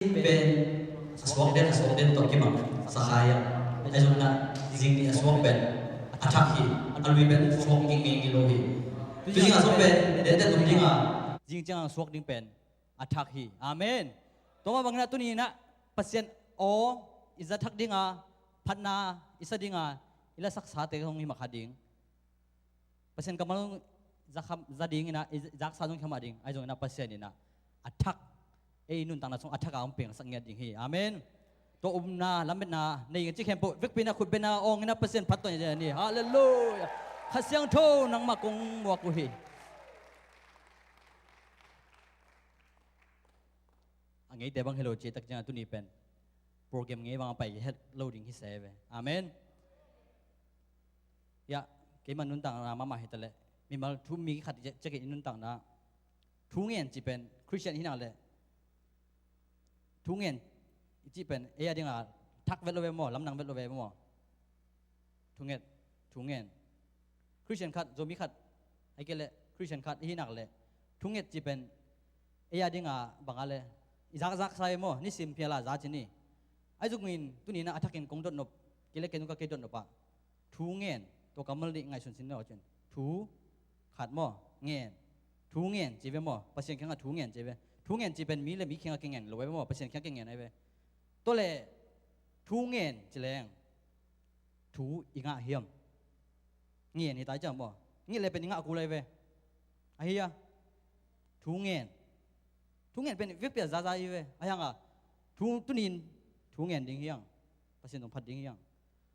เป็นสวกเด่นสวกเด่นตัวกิมังสหายไอ้ส่วนนั้นจริงๆสวกเป็นอัฐหิอันวิเป็นสวกยิ่งๆกิโลหิจริงๆสวกเป็นเด่นๆตรงจริงจริงๆสวกดิ้งเป็นอัฐหิอาเมนตัวมาบางนาตัวนี้นะเปอร์เซ็นต์โออิสระทักดิ้งพัฒนาอิสระดิ้งอิละศักษาเตะของหิมะขาดิ้งเปอร์เซ็นต์กำลังจะดิ้งนะจักษาตรงขมาดิ้งไอ้ส่วนนั้นเปอร์เซ็นต์นี่นะอัฐนุ่นต่างๆส่งอัฐกาองเปลี่ยนสังเกตดิ้งหิอาเมนตัวนาลำเป็นนาในอย่างที่เขียนปุ๊บวิกปีนาขุดเป็นนาองนะเปอร์เซ็นต์พัฒตัวอย่างนี้ฮาเลลูยาข้าเสียงโทนังมากงวักุหิอันนี้แต่บางเฮโลเจตักจังตัวนี้เป็นโปรแกรมงี้บางไปเฮ็ดโหลดดิ้งที่เซฟอาเมนยะเกี่ยมันนุ่นต่างนามาเฮ็ดแต่ละมีมาทุมีขัดจะเกี่ยนุ่นต่างนาทุกเงี้ยจีเป็นคริสเตียนที่นั่นแหละทุกเงี้ยจีเป็นดิ้งทักเวลเวมอลำนังเวลเวมอทุกเงี้ยคริสเตียนขัดโจมีขัดไอ้เกลคริสเตียนขัดที่นั่นแหละทุกเงี้ยจีเป็นดิ้งบางอะไรจักใส่หม้อนี่สิมเพียละจัดนี่ไอ้จุกมินตัวนี้นะอัฐกินกงดนบกิเลเกนุกเกดนบปะทูเงินตัวกำมลดิไงสุนสินเนาะจนทูขาดหม้อเงินทูเงินจีเวหม้อเปอร์เซ็นต์แค่กับทูเงินจีเวทูเงินจีเป็นมีเลยมีแค่กับเงินหรือไว้หม้อเปอร์เซ็นต์แค่กับเงินไอ้เวตัวเล่ทูเงินจีแรงทูอีกอ่ะเฮียมเงินนี่ตายจังหม้อเงินเลยเป็นอีกอ่ะกูเลยเวไอ้เฮียทูเงินทุกเงินเป็นวิปเปียซาซาอีเวไอ้ยังทุตุนินทุกเงินดิ้งยังเปอร์เซ็นต์ของพัดดิ้งยัง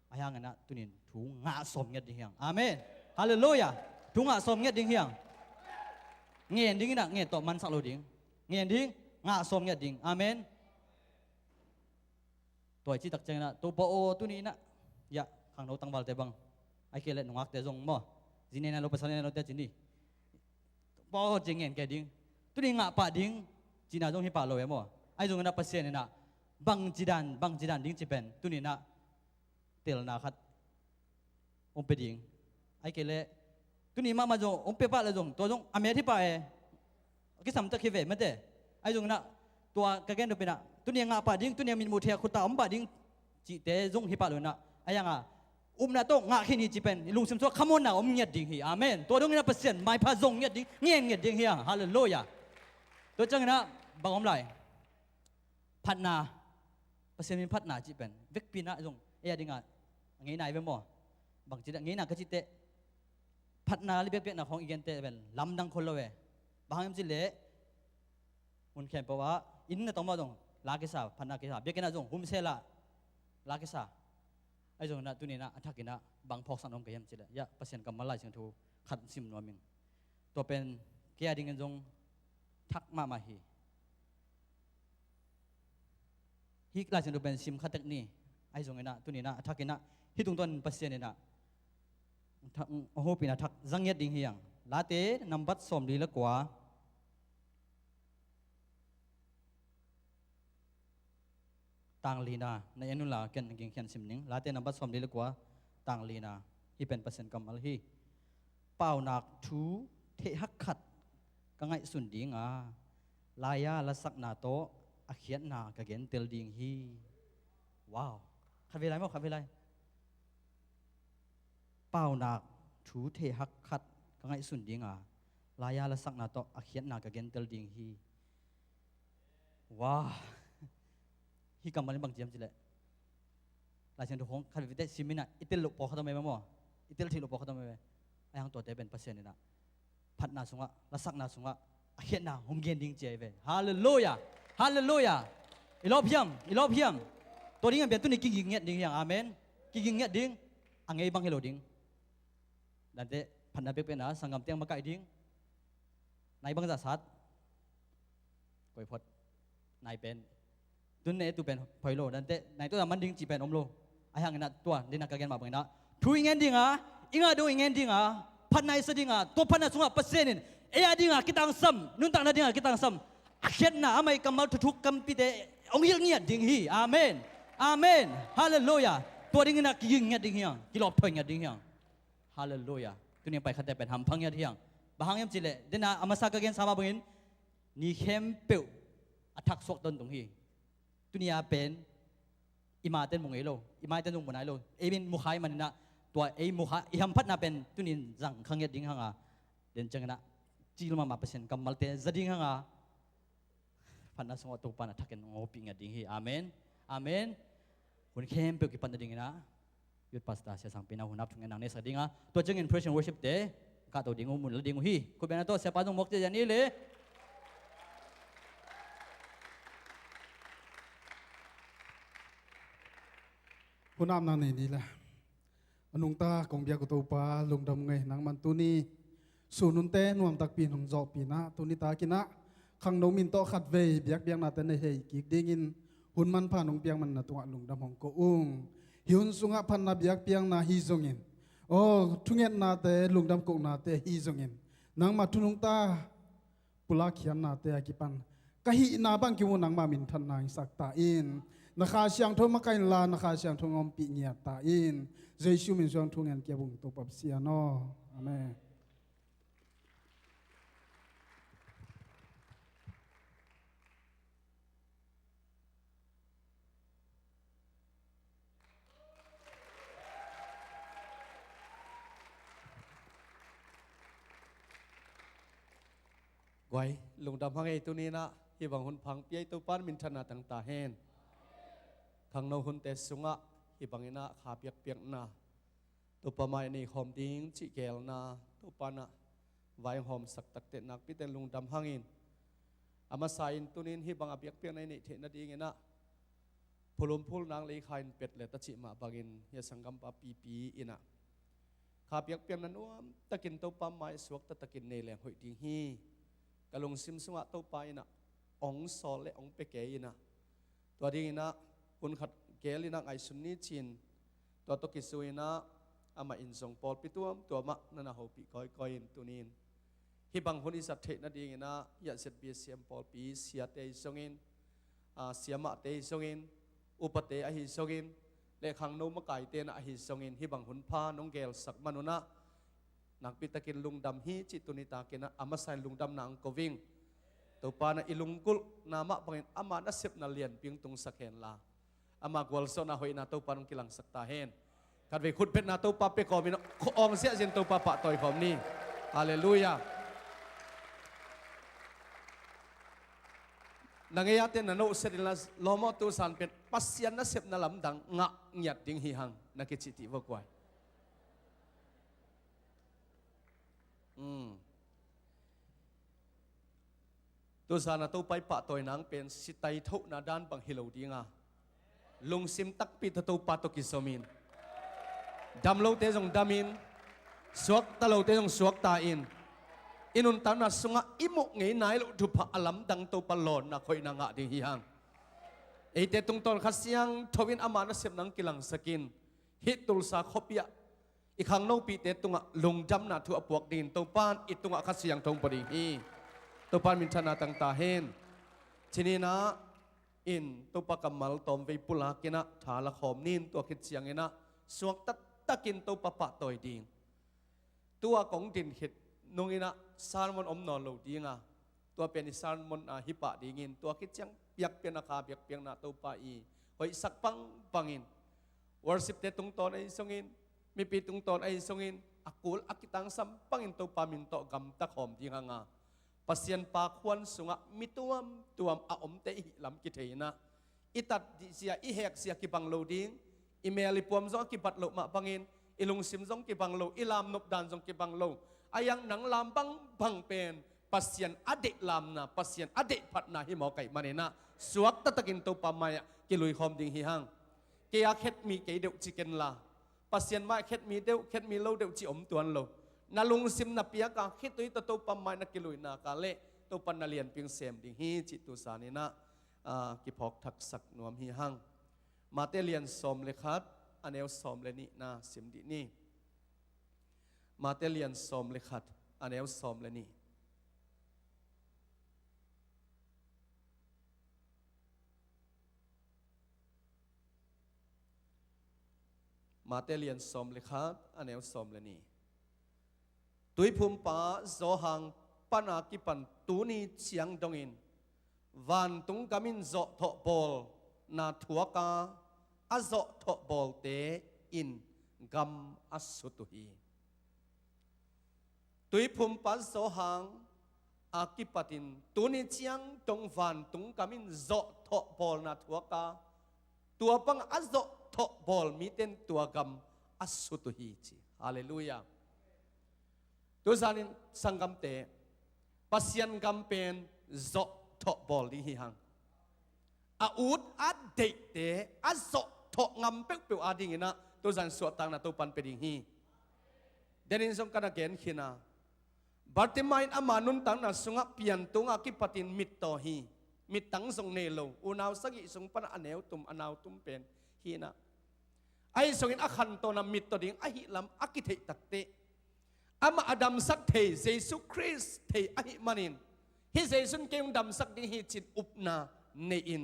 ไอ้ยังนะตุนินทุงาสมเงินดิ้งยังอาเมนฮาเลลูยาทุงาสมเงินดิ้งยังเงินดิ้งนะเงินต่อมันสักโลดิ้งเงินดิ้งงาสมเงินดิ้งอาเมนตัวที่ตักเจงนะตัวปโอตุนี้นะยะข้างโน้ตั้งบอลเตบังไอ้เกล็ดหนุ่มอักเตจงมั่วจีเนนะเราไปสอนเราเตจินดีปโอจริงเงินแกดิ้งตุนี้งาปะดิ้งจีน่าจงฮิปาโลเอโมไอ้จงนั้นเปอร์เซ็นต์นะบางจีดันดิ้งจีเป็นตัวนี้นะเตลนาคัดองเปดิ้งไอ้เกลตัวนี้มาจงองเปปะเลยจงตัวจงอเมริกากิสัมตะคิเวมันเตไอ้จงนะตัวกระเกนตัวเป็นนะตัวนี้งาปะดิ้งตัวนี้มีมูเทียคุตาอมปะดิ้งจีเตจงฮิปาโลนะไอ้ยังนาโตงาขี้นี่จีเป็นลุงซิมซัวขโมยนะเงียดดิ้งฮีอาเมนตัวตรงนี้เปอร์เซ็นต์ไม่พาจงเงียดดิ้งเงียดดิ้งฮีฮาเลลูยาตัวจังนะบางอมไหลพัฒนาเปอร์เซ็นต์มีพัฒนาจีเป็นเวกปีน่าจงดิ้งงี้นายเวมอบางจีงี้น่ะก็จีเตพัฒนาลิเบกน่ะของอีกเตเป็นลำดังคนละเวบางยามจีเละมุนแข่งเพราะว่าอินน่ะต้องมาจงลากิสาพัฒนากิสาเบกน่ะจงหุ่มเซล่าลากิสาไอ้จงน่ะตัวนี้น่ะอัฐกินะบางพอกสันอมกับยามจีเละยะเปอร์เซ็นต์กำมาไล่เชิงทูขัดซิมนัวมิงตัวเป็นเกียดิ้งจงทักมาฮีฮิกลายเส้นดูเป็นซิมคัดเทคนี่ไอ้ตรงนี้นะตัวนี้นะทักกินะฮิตรงต้นปัสเซียนี่นะโอ้โหปีนะทักจังเงียดดิ้งเฮียงลาเต้นำบัดสมดีละกว่าต่างลีนาในอนุลาเกินกิ่งเขียนซิมนิ่งลาเต้นำบัดสมดีละกว่าต่างลีนาฮีเป็นเปอร์เซ็นต์กำมะฮีเป่าหนักทูเทหักขัดก็ไงสุนดิ้งลายาละสักนาโตอาเขียนนากะเกนเตลดิงฮีว้าวขับเวลามั้งขับเวลาเป้าหนักถูเทหักขัดก็ไงสุนดิ้งลายาละสักนาโตอาเขียนนากะเกนเตลดิงฮีว้าวฮีกำมันบางเจียมจิเลยลายเส้นทุกของขับวิเตซิมินะอิตลปอกเขาทำไมมั้งอิตลที่ลปอกเขาทำไมไอ้ยังตัวเตเป็นเปอร์เซ็นต์นี่นะพัดนาสุงะละสักนาสุงะอาเขียนนาหงเกนดิ้งเจเวฮาเลลูยาฮาเลลูยาอีลอบเพียงตัวนี้เป็นตัวนี้กิ่งเงียดดิ้งอย่างอาเมนกิ่งเงียดดิ้งอังไงบางเฮโลดิ้งดันเตพันนาเปเป็นนะสังกัมเตียงมาไก่ดิ้งนายบางจัดสัตกอยพดนายเป็นตัวนี้ตัวเป็นพอยโลดันเตนายตัวมันดิ้งจีเป็นอมโลไอ้ห่างนั้นตัวดิ้งนักการมาบังนะทุยเงินดิ้งอิงดูเงินดิ้งพันนายสดิ้งตัวพันนาสุงะเปอร์เซ็นต์ดิ้งkita ang sam nun tak naดิ้งkita ang sam akhir na amai kamal tutuk kampite ongil ngiat ding hi amen amen hallelujah ตัวดิ้งนะกิงเงียดดิ้งยังกิโลพอยเงียดดิ้งยังฮาเลลูยาตัวนี้ไปขัดแต่เป็นหำพังเงียดยังบางอย่างจิเลเดน่าอามาสักกันสามาบังอินนี่เข้มเปิวอัฐักสวกต้นตรงฮี ตุนียเป็นอิมาเต้นมงเอโลอิมาเต้นมงบนไอโลเอบินมุขายมันนะตัวเอมุขายอิฮัมพัดน่ะเป็นตุนินจังขังเยดิ้งฮังอ่ะเดินจังนะจีลมาเปอร์เซ็นต์กำมัลเตจะดิ้งฮังอ่ะพันน่ะสงฆ์ตัวปันน่ะทักกันงอปิงอ่ะดิ้งฮีอาเมนอาเมนหุ่นเข้มเปียกปันน่ะดิ้งนะยุดปัสตาเสียสังปีน่ะหุ่นนับถึงนางเนี่ยสดิ้งอ่ะตัวจังอินเพรสชั่นวอร์ชิปเดย์ข้าตัวดิ้งมุนแล้วดิ้งฮีคุณเป็นตัวเสียปาตรงมกเจยันนี่เลยผู้นำนางนี่แหละอนุงตากงเบียกุตัวปลาลงดำไงนางมันตุนีสูนุนเตนวมตักปีนของจอปีนะตุนิตากินะขังนมินโตขัดเวเบียกเบียงนาเตนเฮกิกดิ่งินหุ่นมันผ่านงเปียงมันนาตัวลงดำของกูอุ้งหิวสุงะพันนาเบียกเปียงนาฮีจงอินโอ้ทุเงียนนาเตลงดำกุนาเตฮีจงอินนางมาทุนุงตาปุลาเขียนนาเตกิปันกะหินาบังกิวนางมามินทันนางสักตาอินนักข่าวเสียงทุ่มมาไกลลานักข่าวเสียงทุ่งอมปีเงียตาอินเจชูมินเสียงทุ่งเงินเกี่ยวบุงตัวปับเสียนออาเมนไว้ลงดำพังไอ้ตัวนี้นะที่บางคนพังเปียตัวปานมินชนะต่างตาเฮนขังนหุ่นเตสุงะที่บางนะขาเปียกนาตัวประมาณนี้หอมดิ้งจิเกลนาตัวปานะไว้หอมสักตักเตนักพิเตนลงดำพังอินอามาใส่ตัวนี้ที่บางเปียกในนี่เทนดีเงี้ยนะพลุมพูลนางเลยขายเป็ดเลยตัดจิมาบางอินยาสังกัมปะปีอินะขาเปียกนั้นว่าตะกินตัวปาไม้สวกตะกินเนลหอยดิ้งฮีกะลงซิมสุงะตัวไปนะองสอและองเปเกยนะตัวดีนะคุณขัดเกลินะไอสุนีจินตัวตกิสุยนะอามาอินทรงปอลปิตัวตัวมะนั่นนะเขาปีก้อยตัวนี้ฮิบังคนอิสัตเทนะดีนะอยากเสร็จเบียเสียมปอลปีเสียเตยทรงอินเสียมะเตยทรงอินอุปเตยอหิทรงอินและขังโนมะไก่เตนะอหิทรงอินฮิบังคนพาน้องเกลสักมนุนะนักปิตะกินลุงดำฮีจิตุนิตากินะอามาใส่ลุงดำนางกวิ่งตัวปานะอิลุงกุลนามะปังอามานะเสพนาเลียนเพียงตรงสักเห็นลาอามากวลโซนาหอยนาตัวปานกิลังสักตาเห็นกัดไปขุดเพชรนาตัวปาเปกอมินอองเสียเส้นตัวปาปะต่อยผมนี่ฮาเลลูยานางเอยาเตนนโนเสดิลาโลมอตุสันเป็นปัสยันนะเสพนาลำดังงะเงียดดิ้งหิหังนักจิติวกวยตัวสานะตัวไปปะตัวนางเป็นสิไตทุนาดานบังฮิโลดีงาลุงซิมตักปิดตัวปะตกิสมินดำโลเตจงดามินสวกตะโลเตจงสวกตาอินอินุนตานาสุงะอิมุกไงนายลุทุพะอลัมดังตัวปะหลอนนะคอยนางะดิฮิฮังไอเตตุงตอนขัดเสียงทวินอามานะเสพนังกิลังสกินฮิตุลสาขบยะอีกครั้งโนปีเตตุงะลงจำนาทัวปวกดินตัวปานอิตุงะขัดเสียงทงปดีฮีตัวปานมินชนะต่างตาเห็นทีนี้นะอินตัวปากมัลตอมไปปุลากินะถาละขอมนินตัวคิดเสียงนะสวกตะกินตัวปะปะต่อยดิงตัวของดินขิดนงอินะซาลมอนอมนอนโลดีงาตัวเป็นซาลมอนฮิปะดีงินตัวคิดเสียงเปียกเป็นอาคาเปียกเปียงนาตัวปะอีหอยสักปังปังอินวอร์สิบเตตุงตอนไอสงอินมีปีตุงตอนไอสงอินอักุลอักิตังสัมปังอินตัวปามินโตกำตะขอมดีงาpasien pa khuan sunga mituam tuam a om te lam ki theina itat di sia i hek sia ki bang lo ding email puam zo ki pat lo ma bangin ilung sim zong ki bang lo ilam nop dan zong ki bang lo ayang nang lam bang bang pen pasien ade lam na pasien ade pat na hi mo kai manena suak ta takin to pamaya ki lui khom ding hi hang ke a khet mi ke deu chicken la pasien ma khet mi deu khet mi lo deu chi om tuan loนาลุงซิมนับเปียกาคิดตัวตัวปั๊มไม้นักกิลุยนากาเล่ตัวปันนาเลียนเพียงเสมดิ่งฮีจิตตุสานินะกิพอกทักษะนวมฮีหังมาเตเลียนสมเลขัดอันเอวสมเลนี่นาซิมดินี่มาเตเลียนสมเลขัดอันเอวสมเลนี่มาเตเลียนสมเลขัดอันเอวสมเลนี่ตุยภูมิป้าโซหังปัญหากิปันตูนีเชียงดงอินวันตุงกามินโซทอปอล นาทัวกาอาโจทบอลเตอินกัมอัสุตุฮีตุยพุมปัสโซหังอากิปตินตุนิจียงตงวันตุงกามินโจทบอลนาทัวกาตัวปังอาโจทบอลมิเตนตัวกัมอัสุตุฮีจีฮาเลลูยาตัวสันินสังกัมเตปัสยันกัมเป็นโจทบอลดีฮิฮังอาอุดอัดเดเตอาโจทงำเป็กเปียวอาดิงินะตัวสันสวดตังนาตัวปันเป็นดิฮีเดนินสงกันเกนขินาบาร์ติมายอามานุนตังนาสุงะเปียนตุงอากิปตินมิตโตฮีมิตตังสงเนโลอุนาวสักิสงปันอเนวตุมอนาวตุมเป็นฮีนะไอสงินอาคันโตนามิตโตดิงอหิลัมอากิเทตักเตอามาอดัมสักเทเยซูคริสเทอหิมันินฮิเยซุนเกมดัมสักดิฮิจิตอุปนาเนอิน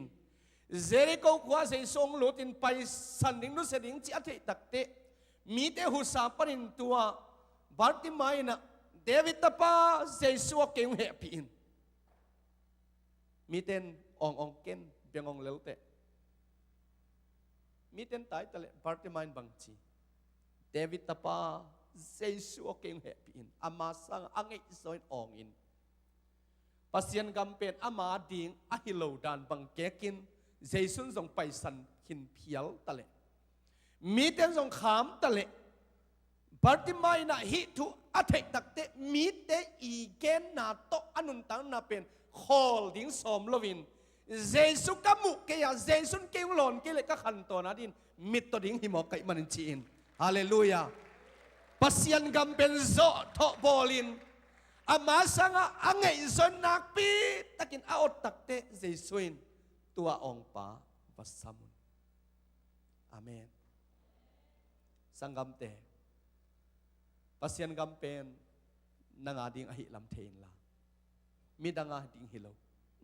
เจริโกขวาเยซูงลุตินไปสันดิงนุเสดิงจิอาเทตักเตมีเตหุสาปนินตัวบาร์ติมายนะเดวิดตาปาเยซูเกมเฮปีอินมีเต้นองเกนเบียงเลวเตมีเต้นตายตะเลบาร์ติมายบังจีเดวิดตาปาเยซูเกมเฮปีอินอามาสังอังเอซอยองอินปัสยันกัมเป็นอามาดิงอหิโลดานบังเกกินเยซูส่งไปสันขินเพียวตะเลมีเต้นส่งขามตะเลบาร์ติมายนะฮิทุอาเทตักเตมีเตอีเกนนาโตอนุนตังนาเป็นคอลดิ้งสอมโลวินเยซูกัมุเกียเยซูเกวลอนเกเลกขันตัวนาดินมิตรดิ้งหิมอกไกมันจีนฮาเลลูยาปัสยันกัมเป็นโซทอบอลินอามาสังอังเอซอนนักปีตะกินอาอตักเตเยซูอินตัวองปาวัสมุนอาเมนสังกัมเตปัสยันกัมเป็นนางาดิงอหิลัมเทนลามีดังอาดิงฮิโล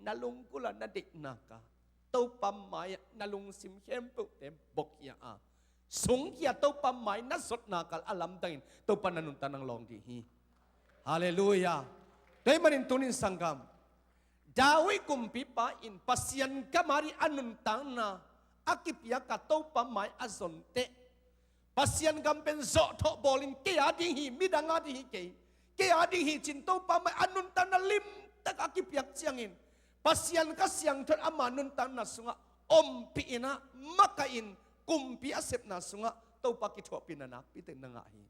นาลุงกุลานาเด็กนากาตัวปั๊มไม้นาลุงซิมเข้มปุเต็มบกยาอาสงเกียตัวปั๊มไม้นัสดนากาอลัมดังตัวปนันุนตานังลองดีฮีฮาเลลูยาโดยมันอินตุนินสังกัมดาวิกุมปิปาอินปัสยันกัมารีอนุนตังนาอากิปยากาตัวปั๊มไม้อซอนเตปัสยันกัมเป็นโซทบอลินเกียดิฮีมีดังอาดิฮีเกียดิฮีจินตัวปั๊มไม้อนุนตานาลิมตะกากิปยักเสียงอินปัสยันก็เสียงทดอามานุนตันนาสุงะอมปีนะมักกะอินกุมปีอาเสพนาสุงะตัวปักิทวปินานักปีเตนังอาฮี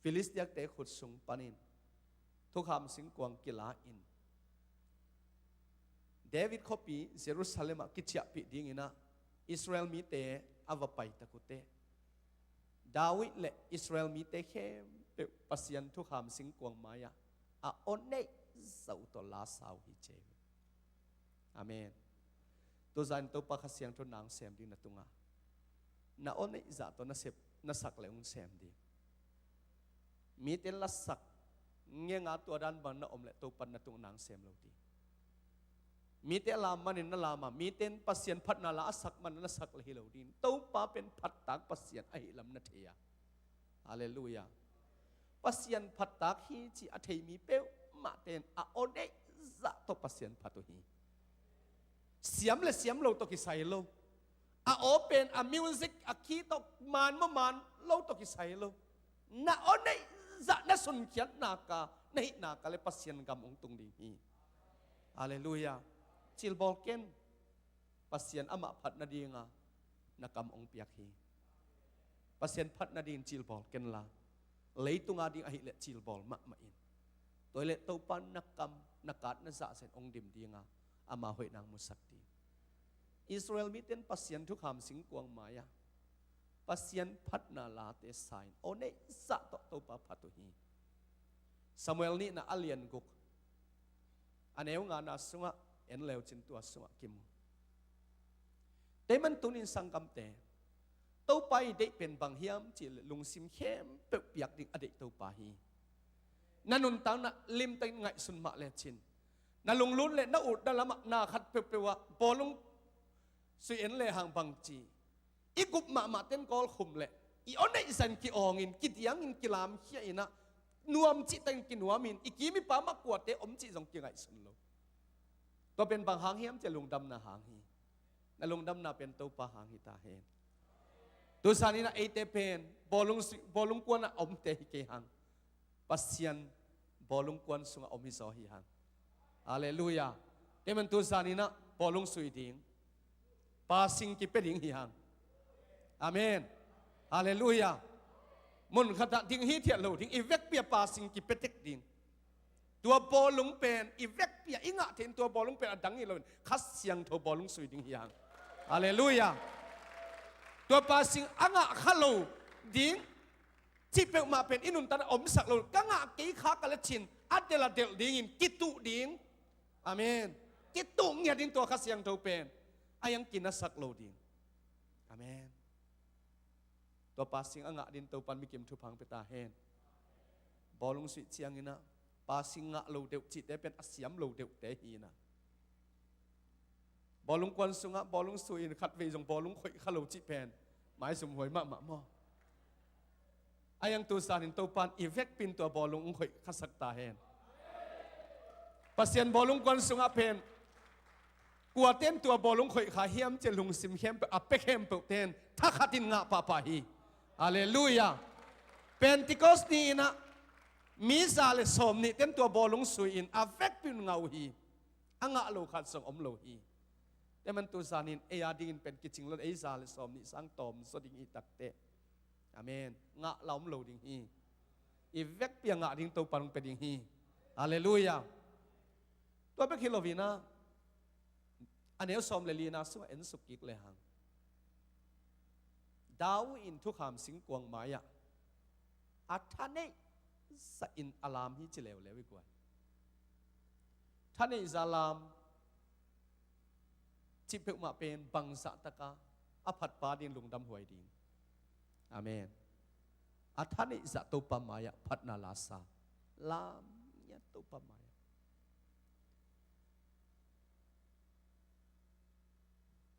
ฟิลิสเตียกเตขุดสุงปานินทุกคำสิงกวงกิลาอินเดวิดขปีเยรูซาเล็มกิจยาปีดิ้งอินะอิสราเอลมีเตอวไปตะกุเตดาวิดและอิสราเอลมีเตเข้มเปปัสยันทุกคำสิงกวงมายาอาโอนเนสาวตัวลาสาวฮิเจวอาเมนตัวจันตัวปักเสียงตัวนางเสมดีนัตุงานาโอนเนจ่าตัวนับนัสักเลยอุ้งเสมดีมีเตลัสักเงี้ยงาตัวดันบันนาอมเลตัวปันนัตุงนางเสมเราดีมีเตลามันนินนลามามีเตนปัสยันพัดนาลาสักมันนัสักเลยเราดีตัวป้าเป็นพัดตากปัสยันไอลำนัทเฮียฮาเลลูยาปัสยันพัดตากฮีจีอัฐิมีเป้วมาเต็นอาโอเดจะตัวปัสยันพัดตัวฮีเสียมเลยเสียมเราตัวกิไซโลอาโอเป็นอามิวสิกอาคีตัวมันมมันเราตัวกิไซโลนาโอเดจะน่าสนเขียนนากาในนากาเลยปัสยันกำองตุงดีฮีฮาเลลูยาจิลบอกเกนปัสยันอามาพัดนาดีงานักำองเปียกฮีปัสยันพัดนาดีนจิลบอกเกนลาเลยตุงอาดิงอาหิเลจิลบอลมะมาอินตัวเล็ตัวปันนักกรรมนักการนักษาเซนองดิมดีงาอามาหอยนางมุสักดีอิสราเอลมีเต็นปัสยันทุกคำสิงกวงมายาปัสยันพัดนาลาเตสายโอเนสัตตัวปะพัตุฮีซามูเอลนี่น่าอเลียนกุกอันเอวงานาสุงะเอ็นเลวจินตัวสุงะกิมแต่มันตุนินสังกัมเตตัวไปเด็กเป็นบางเฮียมจิลุงซิมเข้มเปียกดิ่งอดีตตัวไปนั่นนุนตังน่ะลิมตังไงสุนมาเลชินนั่นลุงลุ้นเลยน่าอุดนั่นละมักน่าขัดเปียวๆบอลุงสุยเอ็นเลยห่างบางจีอีกุบมาเต้นกอลขุมเลยอีอันไหนสันกิอองอินกิดยังอินกิลามเขียอินะนวมจิตังกินนวมินอีกีมีป้ามากวดเตอมจิจงกิไงสุนโล ตัวเป็นบางหางเฮียมจะลุงดำนาหางฮีนาลุงดำนาเป็นตัวปะหางฮิตาเฮนตัวสานีนะเอเตเป็นบอลุงกวนอมเตฮิเกหังปัสยันบอลุงกวนสุงอมฮิโซฮิหังฮาเลลูยาเดมันตัวสานีนะบอลุงสุยดิงปาสิงกิเปดิงฮิหังอาเมนฮาเลลูยามุนขณะดิ้งฮิเทียโลดิ้งอีเวกเปียปาสิงกิเปเต็กดิ้งตัวบอลุงเป็นอีเวกเปียอิงะเทนตัวบอลุงเป็นอดังอีโลนคัสยังตัวบอลุงสุยดิ้งฮิหังฮาเลลูยาตัวปาสิงอ่างขลุ่ดิ้งที่เป็นมาเป็นอินุนตันอมสักลุ่กังอ่ะกี่ขากะละชินอัดเดลเดลดิ้งกิตุดิ้งอาเมนกิตุเนี่ยดิ้งตัวคัสยังตัวเป็นอายังกินนัสักลุ่ดิ้งอาเมนตัวปาสิงอ่างดิ้งตัวปันมิกิมทุพังเปตาเฮนบอลงสุดเชียงนี่นะปาสิงอ่ะลุ่เดวจิตได้เป็นอาเซียมลุ่เดวเตหีนะบอลงกวนสุงะบอลงสุยขัดเวจงบอลงข่อยขลุ่จิแผ่นหมายสมหวยมะมออายังตัวสานินตัวปันอีเวกปินตัวบอลงข่อยขัดสักตาเฮนปัสยันบอลงกวนสุงะเพนกลัวเต้นตัวบอลงข่อยขาเฮียมจะลุงซิมเข้มอัปเปเข้มเปเต้นถ้าขัดินงะปะปะฮีฮาเลลูยาเป็นติคอสนี่นะมีซาเลสอมนี่เต้นตัวบอลงสุยอินอัเวกปินเงาฮีอ่างะโลขัดส่งอมโลฮีแต่มันตัวสานินเอียดินเป็นกิจงลดเอซาเลสอมนี่สังตอมสดิงอีตักเตอเมนงะลอมโลดิงฮีอีเวกเปียงะดิงตัวปันเป็นดิงฮีฮาเลลูยาตัวเป็นคิโลวีนะอันนี้สอมเลลีนาสุเอ็นสุกิกเลยหังดาวอินทุกขามสิงกวงมายะอัฐานเนสอินอลามฮีจิเลวเลวิกว่าท่านในอิสลามที่เพื่อมาเป็นบังสะตะกาอภัดปาดินลุงดำหวยดินอาเมนอัฐานในสะตุปมายะพัดนาลาสาลามยะตุปมายะ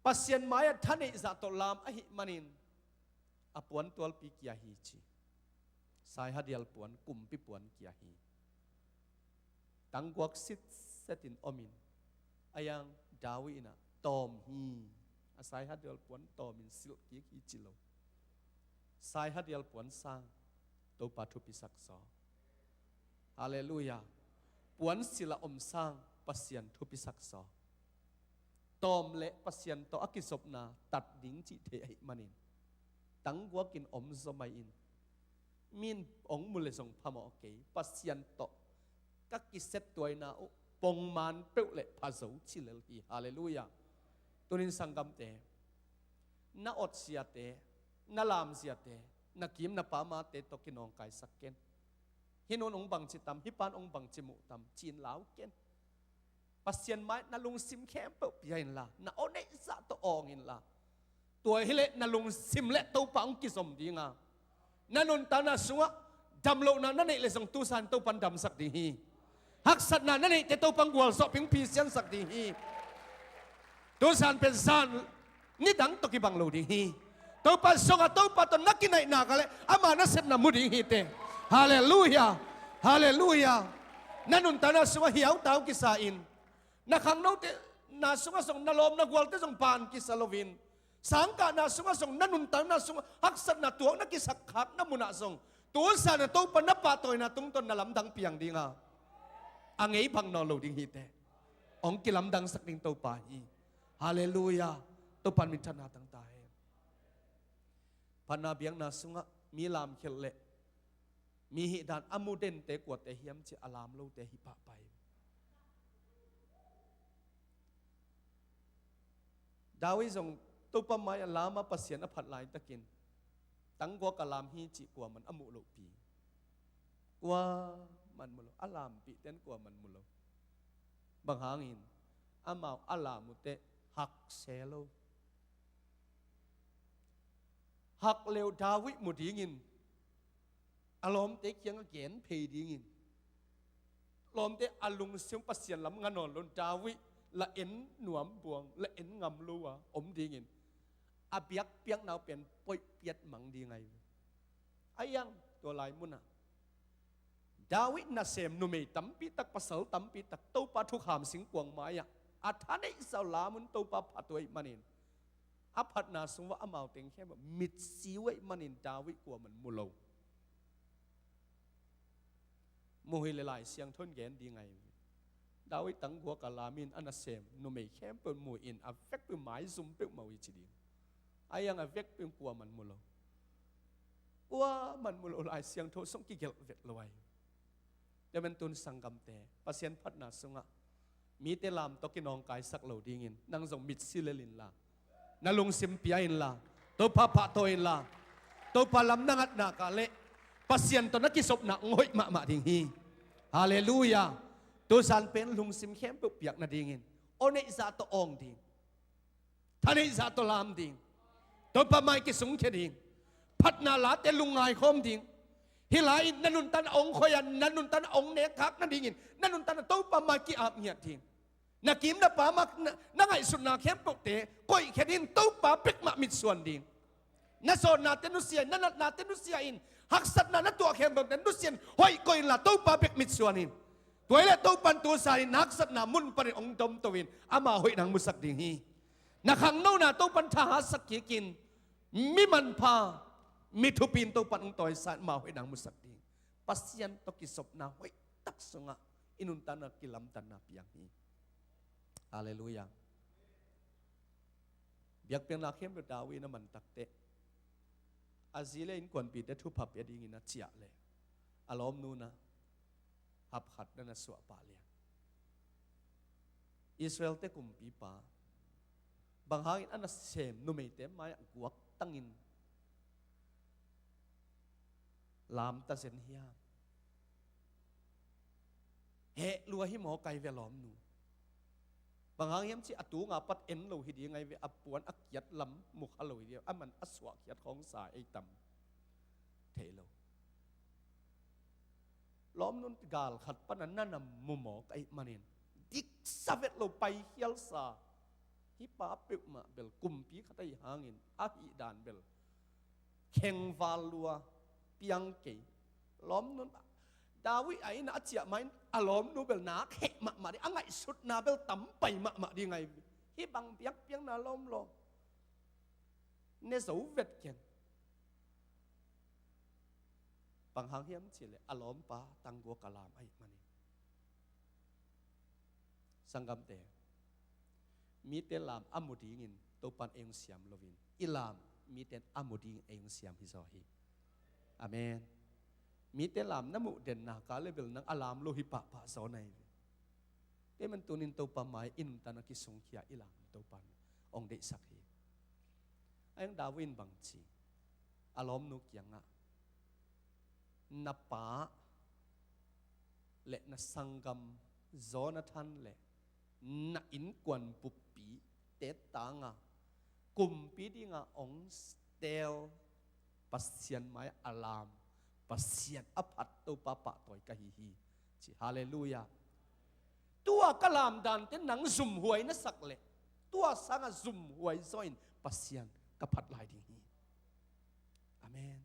ปัสยันมายะท่านในสะตุลามอหิมันินอปวนตัวปีกิยาฮีจีสายฮัดยัลปวนกุมปิปวนกิยาฮีตั้งกวักสิทเซตินอมินอายังดาวินะตอมฮีอาศัยฮัดยัลปวนตอมินสิลกิฮีจิโลสายฮัดยัลปวนสร้างตัวปัทุปิสักษอฮาเลลูยาปวนศิลาอมสร้างปัสยันทุปิสักษอตอมเละปัสยันต่ออักิศบนาตัดดิ้งจิเทหิมันินตั้งกวักินอมสมัยอินมินองมุเลสงพามอเกปัสยันต่อกักิเซตตัวนาปงมันเปลเละพาสูชิเลลีฮาเลลูยาตัวนินสังกัมเตนาอดเสียเตนาลามเสียเตนากิมนาปามาเตตกินองไก่สักเกนฮินนองบังจิตามฮิปานองบังจิมุตามจีนลาวเกนปัสยันไม้นาลุงซิมแคมเปปียนละนาโอเนซาตัวองอินละตัวฮิเลนาลุงซิมเละตัวปังกิสมดีงานานุนตานาสัวดำโลนานั่นเองเลยส่งตู้สันตัวปันดำสักดีฮีฮักสัตนานั่นเองแต่ตัวปังกวลสอบพิงพีเซียนสักดีฮีตัวสันเป็นสันนี่ดังตกิบังโลดีฮีตัวปันส่งตัวปันตัวนักกินไหนนักอะไรอามานาเซนนามุดีฮีเตฮาเลลูยาฮาเลลูยานานุนตานาสัวเหี่ยวเต้ากิสาอินนักขังโนเตนาสัวส่งนาลมนักวอลเตส่งปานกิสาโลวินสังกัดนาสุงส่งนันนุนตันนาสุงฮักสัตนาตัวนักกิสักขับน้ำมุนาส่งตัวสานตัวปนับปะตัวนาตุงต้นนาลำดังเปียงดีงาอังเอ๋พังนอลูดิงฮีเตองกิลำดังสักดิงตัวปาฮีฮาเลลูยาตัวปันมิทนาตั้งตาเองพันนาเบียงนาสุงมีลามเขลเละมีหิดานอามูเดนเตกวดเตหิมเจอลามโลเตหิปะไปดาวิส่งตัวปมายลามาปัสยันอภัดลายตะกินตั้งกว่ากะลามฮีจิกว่ามันอมุโลปีกว่ามันมุโลอลามปีเต้นกว่ามันมุโลบางหางอินอามาอลามุเตหักเซโลหักเลวดาวิมุดีงินอารมณ์เตเคียงเกณฑ์เพดีงินลมเตอลุงเสียงปัสยันลำงานนลนดาวิละเอ็นหนวมบวงละเอ็นงำลัวอมดีงินอาเปียกเปียกนาวเป็นป่วยเปียดมังดีไงไอ้ยังตัวลายมุนะดาวิดนาเซมนุเมตัมปีตักปัสสาวตัมปีตักเต้าปาทุกหามสิงกวงไม้อะ อาท่านไอ้สาวลามุนตัวปะพัดตัวมันอินอาพัดนาสงว่าอามาเต็งแค่แบบมิดซีไว้มันอินดาวิกว่ามันมุโลมูฮิเลไลเสียงทนแกนดีไงดาวิตั้งกัวกาลามินอันนั้นเซมนุเมย์แค่เป็นมูอินอัฟเฟกเป็นหมายซุ่มเป็นมาวิจิดีไอ้ยังอัฟเฟกเป็นกัวมันมุโลว่ามันมุโลไลเสียงโทสงกิเกลเวทลอยแต่เป็นตุนสังกัมเตะปัสยันพัดนาสงะมีเตลามตกินองกายสักเหล่าดิ้งินนั่งส่งมิดซิเลลินลานั่งลงซิมพิอาอินลาตัวพาพะตัวอินลาตัวพาลำนั่งอัดนากาเลปัสยันตัวนักกิศพนักงอยมาดิ้งฮีฮาเลลูยาตัวสันเป็นลุงซิมเข้มเปียกนาดิ้งินโอเนอิซาตัวองดิ้งท่านอิซาตัวลามดิ้งตัวพาไม่กิสุงเชดิ้งพัดนาลาเตลุงไงคมดิ้งฮิลาอินนันุนตันองคอยันนันุนตันองเนคักนั่นดิ้งนันุนตันตัวปามากิอาบเงียดดิ้งนักกิมนับปามานักไอสุนนาเข้มปกเตะก้อยแค่ดินตัวปาเป็กมามิดส่วนดิ้งนักโซนาเตนุเซียนันนาเตนุเซียอินหักสัตนานัตัวเข้มแบบนั้นนุเซียนห้อยก้อยละตัวปาเป็กมิดส่วนอินตัวเล่ตัวปันตัวสายนักสัตนามุนปริองดมตัววินอามาห้อยนางมุสักดิ้งฮีนักขังโน่นาตัวปันทหารสักกี่กินมิมันพามิทุปินตัวปันองต่อยสายมาห้อยนางมุสักดิ้งปัสยันตกิศพนาห้อยตักสงะอินุนตันกิลัมตันนาเปียงฮีฮาเลลูยาเบียกเปียงนาเข้มเดดาวีนมันตักเตะอาซีเลอินกวนปีเดทุพับเอดิงินะเจียเลยอารมณ์นูนะหับขัดนั่นสวปาเลียอิสราเอลเตกุมปีปาบางหางอันนั้นเสมนุเมเตมายกวกตั้งอินลามตะเซนเฮียเฮลัวหิหมอไก่เวลอมนูบางครั้งยังที่อตูงาปัดเอ็นเราหิดีไงเวอปวนอักยัดลำมุขเราหิดีอ่ะมันอสวะยัดของสายไอตำเทโลล้อมนุนกาลขัดปนันนั่นมุหมอกไอมันเองดิกสเวตเราไปเฮียลซาฮิปาปิกมาเบลกุมปีขัดไอหางินอาฮิดานเบลเข่งวาลัวเปียงเกยล้อมนุนดาวิไอ้น่าเจียมันอารมณ์นูเบลนาเขะมาดิอังไงสุดนาเบลตั้มไปมาดีไงฮิบังเปียงนาล้มโลเนสูเวทเกนบางครั้งเฮียมเฉลยอารมณ์ป้าตั้งกัวกะลามไอ้มันนี่สังกัมเตมีเตลามอามุดีงินตัวปันเองเสียมโลวินอิลามมีเตอามุดีเองเสียมฮิซอฮีอาเมนมีเตลามน้ำมุเด่นนักการเลเวลนังอารามโลหิปะปะสอนในเต้มันตัวนินตัวปามายอินตานักิสงขียอิลามตัวปันองเดสักฮีไอ้ยังดาวินบังจีอารมณ์นุกยังอ่ะนับปะเละนัสังกัมโซนทันเละนักอินกวนปุบปีเตตางอ่ะกุมปีดิงอ่ะองสเตลปัสยันไม้อารามปัสยันอภัตตัวปะปะตัวกะฮีฮีจิฮาเลลูยาตัวกะลามดันเต้นหนังซุ่มหวยนั่นสักเละตัวสังซุ่มหวยซอยปัสยันกะพัดลายดีฮีอาเมน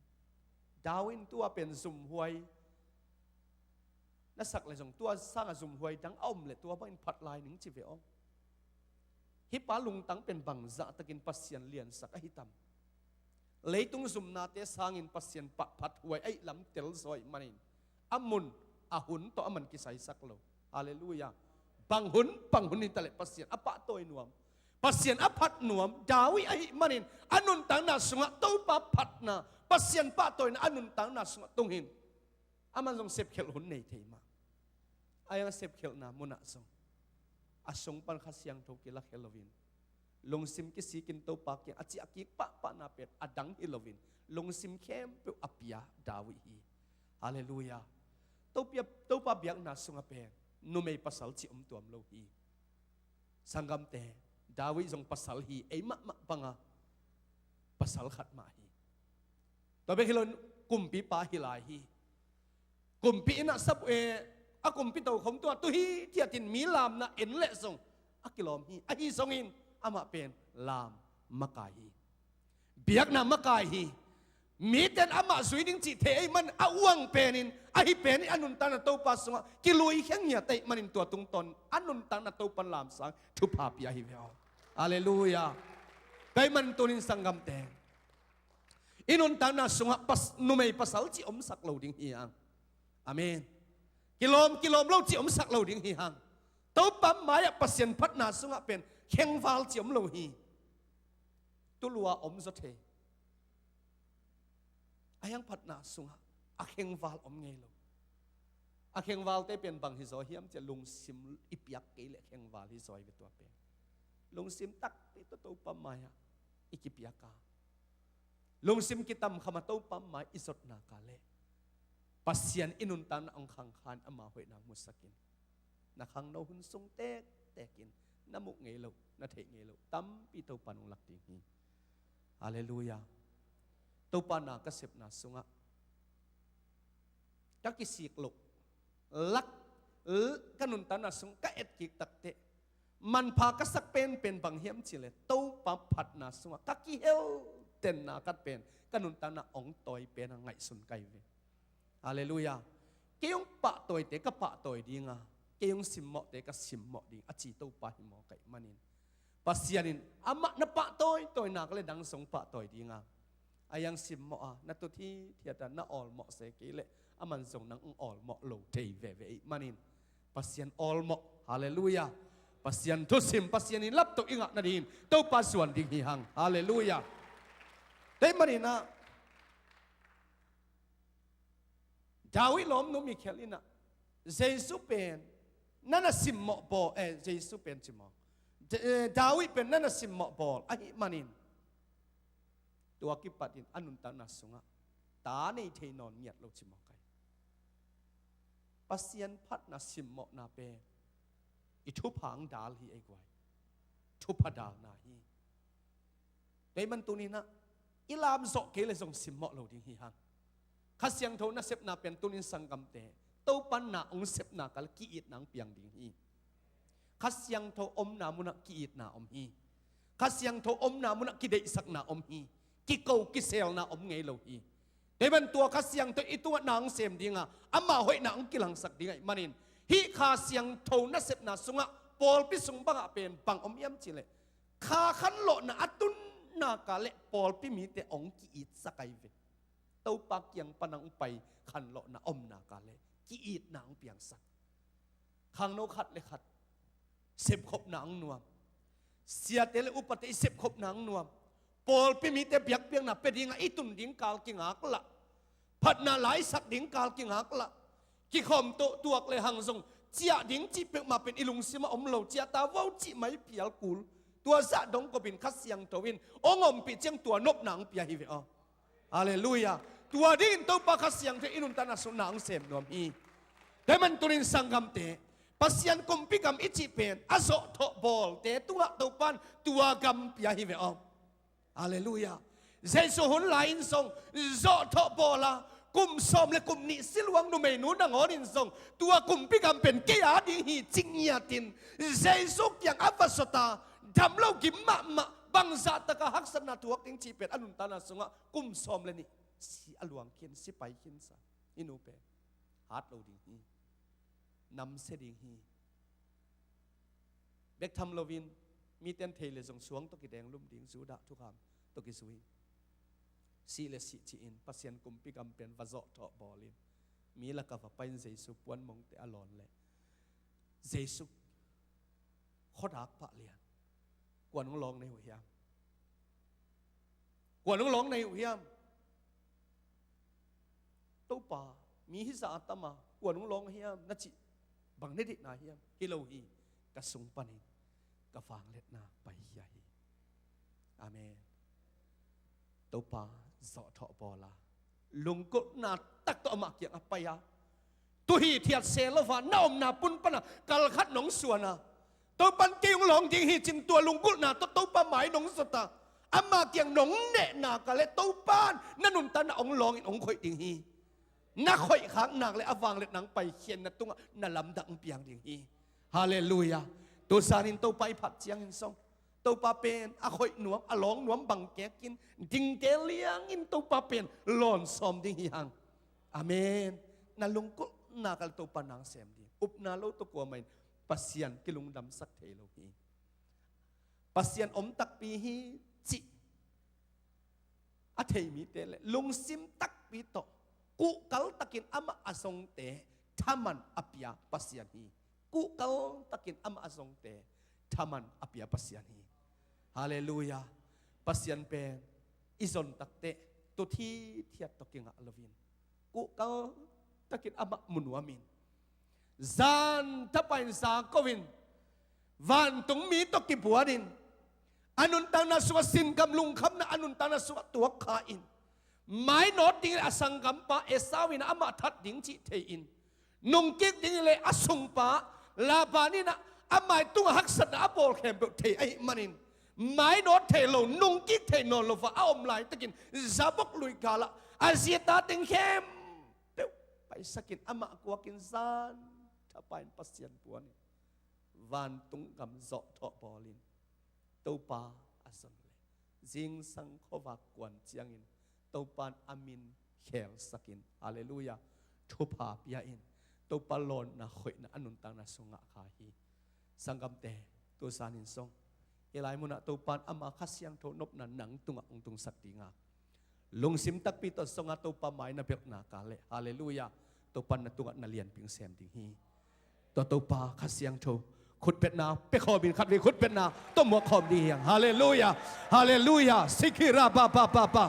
ดาวินตัวเป็นซุ่มหวยนั่นสักเลยส่งตัวสังซุ่มหวยดังอ้อมเลยตัวเป็นพัดลายหนึ่งจีเวอฮิปาลุงตั้งเป็นบังซะตะกินปัสยันเลียนสักฮิตัมเลยตุงซุมนาเตสางอินปัสยันปะพัดหวยไอ้ลำเตลซอยมันอินอามุนอาหุนตัวอามันกิไซสักโลฮาเลลูยาบังหุนนี่ตะเลปัสยันอปะตัวหนวมปัสยันอพัดหนวมดาวิไอ้มันอินอนุนตังนาสุงะตัวปะพัดนาปัสยันปะตัวอนุนตังนาสุงะตุงหินอามันทรงเสพเขลหุนในเทมาอายังเสพเขลนามุนะทรงอาทรงปันขัสยังทุกิละเขลวินลงซิมกิสีกินตัวปากยังอาจิอากิปะปะนาเป็ดอดังฮิโลวินลงซิมเข้มเปียวอภิยาดาวิฮีฮาเลลูยาตัวปะเบียกนาสุงะเป็ดนุเมย์ปัสสัลจิอมตัวมโลฮีสังกัมเตดาวิจงปัสสัลฮีไอมะปังะปัสสัลขัดมาฮีตัวเบกิโลกุมปีปาฮิลาฮีกุมปีน่ะซับอากุมปีตัวขมตัวตุฮีเทียตินมีลามนะเอ็นเละส่งอากิโลมฮีอาฮีส่งอินอามาเป็นลามมะกายฮีเบียกนามะกายฮี มีแต่อามาสวยดิ้งจิเทมันอาวังเป็นไอเป็นอนุนตานาตัวปัสสาวะกิลุยแข็งเนี่ยแต่มันตัวตรงตนอนุนตานาตัวปันลามสังทุบภาพยาฮิเวลฮาเลลูยาไปมันตัวนินสังกัมเตอินุนตานาสงะปัสนุเมย์ปัสสาวะจิอมสักเหล่าดิ้งเฮียงอาเมนกิโลมเล่าจิอมสักเหล่าดิ้งเฮียงตัวปั๊มหมายปัสยันพัฒนาสงะเป็นแข็งฟาลจิอมเหล่าฮีตัวลัวอมสเทอายังพัฒนาสุงะอาเข่งวาลอมเงยโลอาเข่งวาลเตเป็นบางฮิโซเฮียมจะลงซิมอิปยักเกลเข่งวาลฮิโซยตัวเป็นลงซิมตักติโตปามายาอิกิปยักกาลงซิมกิตัมขมาโตปามายอิสดนากาเลปัสยันอินุนตันอังคังคานอามาหวยนางมุสกินนักขังโนหุนทรงเตกแต่กินน้ำมุกเงยโลนาเทเงยโลตั้มปีโตปันองหลักดีฮีฮาเลลูยาตัวปานากระเสพนาสุงะจักกิสิกลุกลักกันุนตานาสุงกะเอ็ดกิกตักเตมันพากสักเป็นบางเฮียมจิเลตัวปาผัดนาสุงะกักกิเฮลเต็นนากัดเป็นกันุนตานาองตอยเป็นไงสุนไกเวฮาเลลูยาเกี่ยงปะตอยเตกะปะตอยดีงาเกี่ยงสิมเหมาะเตกะสิมเหมาะดีอจีตัวปาหิมอไกมันินปัสยานินอามาณปะตอยนาก็เลยดังสงปะตอยดีงาอายังสิมเหมาะนัตุที่เทียดน่าออลเหมาะเสกเลยอามันส่งนังออลเหมาะโลเทเวเวมันินปัสยันออลเหมาะฮาเลลูยาปัสยันทุสิมปัสยันินรับตัวอิงะนาดินตัวปัสส่วนดิ่งหิหังฮาเลลูยาแต่มันินะดาวิดล้อมนุมีเคลินะเจสุเป็นนั่นน่ะสิมเหมาะบอเจสุเป็นสิมเหมาะดาวิดเป็นนั่นน่ะสิมเหมาะบอไอมันินตัวกิปัดินอนุนตานาสุงะตาในเทนอนเมียดเราชิมอกไกปัสยันพัดนาสิมเหมาะนาเปอิทุพังดาลฮีไอกวยทุพดาลนาฮีแต่มันตัวนี้นะอิลามโซเกเลส่งสิมเหมาะเราดิ้งฮีฮังข้าเสียงโทนะเสพนาเป็นตัวนี้สังกัมเตตัวปันนาองเสพนากัลกีอิดนางเปียงดิ้งฮีข้าเสียงโทอมนามุนักกีอิดนาอมฮีข้าเสียงโทอมนามุนักกิเดสักนาอมฮีกิโกกิเซลนาอมเงยโลฮีแต่เป็นตัวข้าเสียงตัวอีตัวนางเสมดิ่งอ่ะอามาหอยนางกิลังสักดิ่งไงมันินฮีข้าเสียงโทนัสเซปนาสุงะปอลพิสุงบังเป็นบังอมยำจิเลข้าขันโลนาอัตุนนากาเลปอลพิมีแต่องกีอิดสักไอเวตัวปากยังปนังไปขันโลนาอมนากาเลกีอิดนางเปียงสักข้างโนขัดเลยขัดเสพขบนางนวมเสียเตเลอุปเตเสพขบนางนวมปอลพิมีแต่เบียกเบียงน่ะเป็นยังไงอีตุนดิ้งกาลกิงหักละพัดนาหลายสักดิ้งกาลกิงหักละกิขอมตัวเลยหังทรงเจียดิ้งจีเปมาเป็นอิลุงซิมาอมโลเจียตาว้าวจีไม่เปียลกูลตัวซาดงก็เป็นคัสยังตัววินองอมปีเจียงตัวนบหนังเปียฮิเวอฮาเลลูยาตัวดิ้งตัวปะคัสยังที่อินุนตานาสุนังเสมนวมฮีแต่มันตัวนี้สังกัมเตปัสยันกุมพิกรรมอิจิเป็นอโศทบอลเตตัวตัวปันตัวกัมเปียฮิเวอฮาเลลูยาเจสุหุนไลน์ส่งโซทบอลากุมสอมและกุมนิสิลวังนุเมนูนังอรินส่งตัวกุมพิกรรมเป็นเกียร์ดิฮีจิงยาตินเจสุกอย่างอัฟสตาดำเล่ากิมมะบังซาตะกะฮักษณะตัวกิงจีเป็นอนุนตานาสงะกุมสอมและนี่สีอลวงเขียนสิไปเขียนซะอินูเปฮาร์ดโลดิฮีนำเสดิฮีเบกทำโลวินมีเต็นเทเลส่งสวงตกิแดงลุ่มดิ่งสูดะทุกคำตกิสุยสีเลสีจีอินปัสยันกุมพิกรรมเป็นวาโซทอบอลินมีละกับไปเจสุปวนมงเตอลอนเลยเจสุขดักปะเลียนกวนน้องร้องในหัวยามกวนน้องร้องในหัวยามตู้ป่ามีฮิสาตมากวนน้องร้องเฮียมนัจิบังเนดินาเฮียมฮิโลฮีกระสุงปนินกระฟางเล็ดนาไปใหญ่อาเมนตัวป่าสอทอบอลาลุงก็นาตักตัวมาเกี่ยงapa yaตุฮีเทียดเซลวาน้าอมนาปุนปนะกัลขัดหนองส่วนนะตัวปันเกี่ยงหลงยิงฮีจินตัวลุงกุนาตัวปะหมายหนองสตาอามาเกี่ยงหนองเนนากะเลตัวปานนั่นนุนตานาองหลงอินองคอยดิงฮีนักคอยขังนากเลยอวังเล็ดหนังไปเขียนนัตุงน่าลำดังเปียงดิงฮีฮาเลลูยาตัวสารินตัวไปผัดเจียงหินซองตัว ตัวปาเป็นอะคอยหนวมอะหลงหนวมบังแกกินดิงเกเลียงอินตัวปาเป็นหลอนซอมดิงยังอาเมนนาลุงกุนากัลตัวปานางเสมดีอุปนาโลตัวกลัวมันปัสยันกิลุงดำสักเทโลฮีปัสยันอมตักปีฮีจิอะเทมีเตเลลุงซิมตักปีโตกูกัลตักินอามาอสงเตทามันอภิยาปัสยันฮีกูกัลตักินอามาอสงเตทามันอภิยาปัสยันฮีฮาเลลูยาปัสยันเป็นอิซอนตักเตตัวที่เทียบตกิงอัลวินกูกัลตักินอามามุนวามินจานทับไปสาโควินวันตรงมีตกิบัวดินอนุนตานาสวสินกำลุงคำนะอนุนตานาสวตัวขาอินไม้โนดดิ้งอสังกัมปะเอสาวินอามาทัดดิ้งจิเทอินนุงกิกดิ้งเลยอสุงปะลาบานินะอามาตุ้งหักสนาโบลแคมเปเทไอมันินไม้โนดเทโลนุงกิกเทโนโลฟาอาอมไลตะกินซาบกลุยกาละอาเซียตาติงเข้มเดี๋ยวไปสกินอามากวกินซานถ้าไปปัสยันปัวนี่วันตุงกำจอทอบอลินตัวปาอาสันเลยจิงสังขวักกวนเจียงอินตัวปานอามินเขลสกินฮาเลลูยาทุพาปียอินตัวปาลอนนะขวยนะอนุนตังนะสงะขาฮีสังกัมเตตัวสานินทรงเอไลมุนะตัวปานอามาคัสยังโทนบนันหนังตุงะองตุงสักติงาลงซิมตักปีตสงะตัวปาไม้นะเบกนากาเลฮาเลลูยาตัวปานนะตุงะนะเลียนปิงเซมติงฮีตัวปาคัสยังโทขุดเป็ดนาเปขอบินขัดวิขุดเป็ดนาต้มหัวคอมดีอย่างฮาเลลูยาฮาเลลูยาสิกิราบาบาบาบา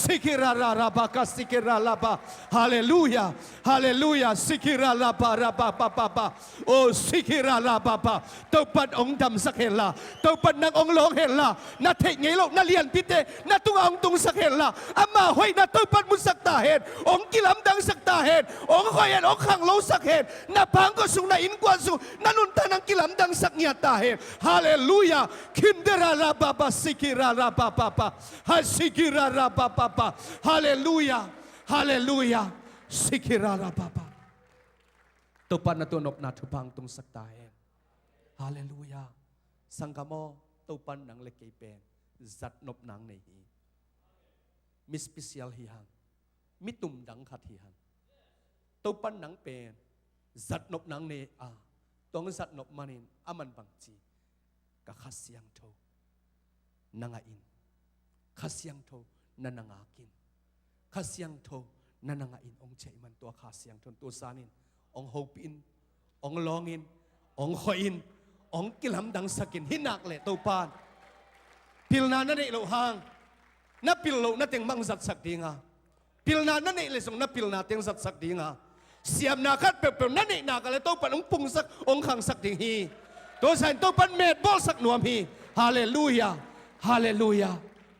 สิกิราราราบากาสิกิราลาบาฮาเลลูยาฮาเลลูยาสิกิราลาบาราบาบาบาบาโอ้สิกิราลาบาบาตัวปัดองดำสักเฮลาตัวปัดนางองหลงเฮลานาเทงไงโลกนาเลียนพิเตนาตุงองตุงสักเฮลาอามาห้อยนาตัวปัดมุสักตาเฮดองกิลำดังสักตาเฮดองคอยเฮดองขังโลสักเฮดนาพังก็สุงนาอินกวนสุนานุนตานังกิลำดังสักเนียตาเฮฮาเลลูยาคินเดราลาบาบาสิกิราลาบาบาบาฮาสิกิราลาบาบาบาฮาเลลูยาฮาเลลูยาสิกิราลาบาบาตัวปันนาตัวนบนาทุพังตุงสักตาเฮฮาเลลูยาสังกามอตัวปันนังเล็กเป็นจัดนบนังในฮีมิสปิเซียลฮีฮังมิตุมดังขัดฮีฮังตัวปันนังเป็นจัดนบนังในตองสัตนบมันินอามันบังจีกะขัสยังโทนังอินขัสยังโทนันงากินขัสยังโทนันงอินองเจมันตัวขัสยังโทตัวสานินองโฮปินองลองอินองคอยอินองกิลำดังสกินหินักเลยตัวปานพิลนานั่นเองโลหางนับพิลโลนั่นเต็งมังสัตสักดีงาพิลนานั่นเองเลยส่งนับพิลนาเต็งสัตสักดีงาเสียมนาคัดเปล่านั่นเองนากันเลยตัวปันองปุ่งสักองขังสักดิฮีตัวใส่ตัวปันเมดบอลสักหนวมฮีฮาเลลูยาฮาเลลูยา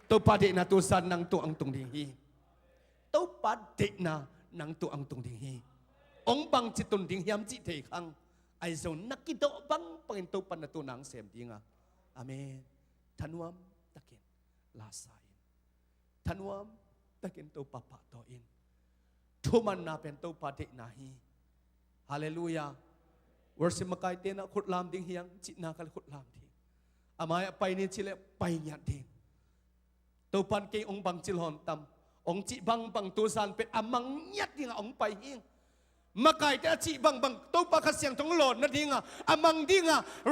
ตัวปัดเดนาตัวสันนังตัวอังตุงดิฮีตัวปัดเดนานังตัวอังตุงดิฮีองบังจิตุนดิงยามจิเทขังไอโซนักกิโตบังปังตัวปันตัวนังเสียมดิงาอเมนทันวมตะเกนลาซาอินทันวมตะเกนตัวปะปะตัวอินทุมันนาเป็นตัวปาฏินาฮีฮาเลลูยาวันสิมาไกเตนะขุดลามดิ้งเฮียงจินาคัลขุดลามทีอามายไปนี่ชิเลไปหยัดดิ้งตัวปันเกองบังจิลฮอนตัมองจิบังบังตัวสันเป็นอามังหยัดดิ้งองไปหิงมาไกเตจิบังบังตัวปาคัสยังต้องหลอนนั่นดิ้งอามังดิ้ง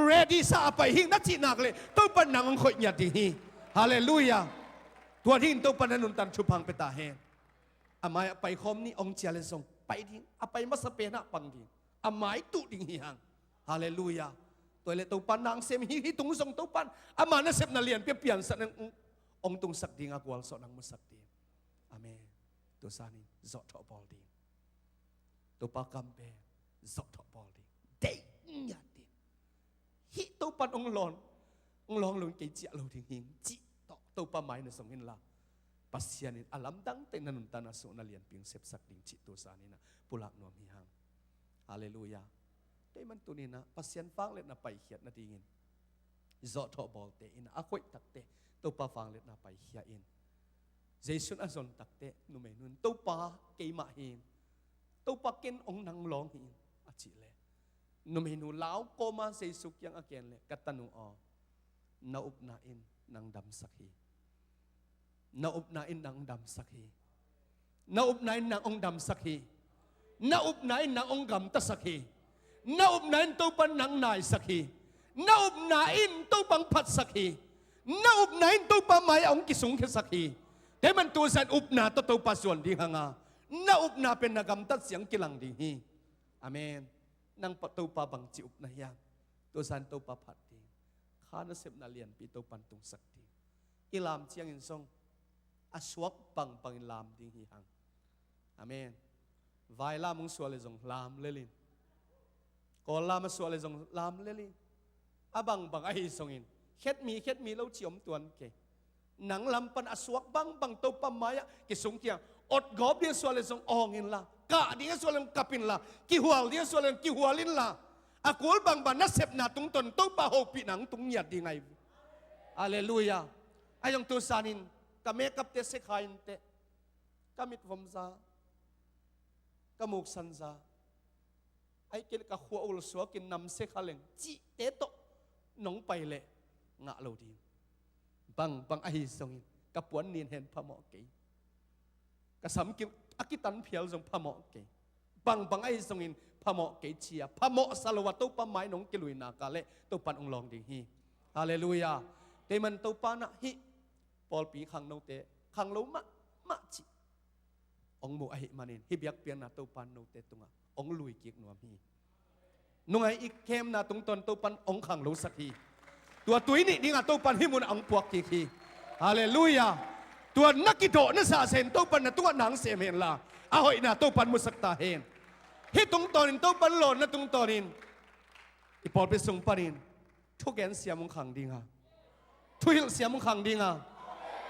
ready ซาไปหิงนั่นจินักเลยตัวปันนางองคอยหยัดดิ้งฮีฮาเลลูยาตัวทิ้งตัวปันนุนตันชุพังเปตาเฮอามายไปคอมนี่องเจียเลส่งไปทิ้งอาไปมาสเปนะปังทิ้งอามายตุดิ้งฮีฮังฮาเลลูยาตัวเล็กตัวปันนางเซมฮีตุงส่งตัวปันอามานะเซมนาเลียนเปลี่ยนสันองตุงสักดิ้งอากวลสอนังมุสักดิ้งอเมนตัวสานิจอดทอบอลดิ้งตัวปากำเปจอดทอบอลดิ้งเด็กยัดดิ้งฮิตัวปันองลอนลงเกจิอาลูดิ้งหิงจิตัวปาไม้นะส่งเห็นละpasyanin alam dang tenanun tanaso nalian ping sepsak ding cito sa anina pulak nuam hihang haleluya tay man tunina pasyan fanglet na paihiat na tingin zo to bolte in akoy takte to pa fanglet na paihiain jesun azon takte numenun to pa kay mahim to pa ken ong nang long hin achile numenu law ko ma sesuk yang aken le katanu o naupnain ng damsakhi. Naupnain ng damsakhi. Naupnain ng ong damsakhi. Naupnain ng ong gamtasakhi. Naupnain to pan ng naisakhi. Naupnain to pang patsakhi. Naupnain to pa may ong kisung kisakhi. Teman tusan upna to pasyon di hanga. Naupna pen nagamtat siyang kilang dihi. Amen. Nang pataw pa bang ci upna yan. Tusan to pa pati. Kana sep na lian pito pantung sakti. Ilam siyang insong aswak pang pangilam dihi hang. Amen. Vai lam mong suwale zong lam lelin. Ko lam suwale zong lam lelin. Abang bang ay songin. Ket mi lau chiom tuan ke. Nang lampan aswak bang to pamaya kisung kia. Ot gob dia suwale zong ongin la. Ka dia suwale kapin la. Kihual dia suwale kihualin la. Akul bang nasep na tung ton to pa hopi nang tung yat di ngay. Haleluya. Ayong tusanin kami kapte sekhain te. Kamit vomza. Kamuk sanza. Ay kil ka huaul suwa kin nam sekhaleng. Ci eto nong paile nga lo di. Bang ay songin kapuan nien hen pamo kay. Kasam ki akitan phial jong pamo kay. Bang ay songin pamo kay chia. Pamo salawato pamay nong kilui na kale to pan ong long ding hi. Haleluya. Te man to pa na hi. Paul pi khang no te khang lo ma chi. Ong mo ay manin hibiak pian na to pan no te tunga. Ong lui kik nuam hi. Nungay ikem na tung ton to pan ong khang lo sakhi. Tua tui ni nga to pan himun ang puak kiki. Haleluya. Tua nakido na sa sen to pan na tunga nang semen la. Ahoy na to pan musaktahin. Hitong tonin to pan lon na tung tonin. Ipol pisong panin. Tugen siya mong khang dinga. Tuhil siya mong khang dinga.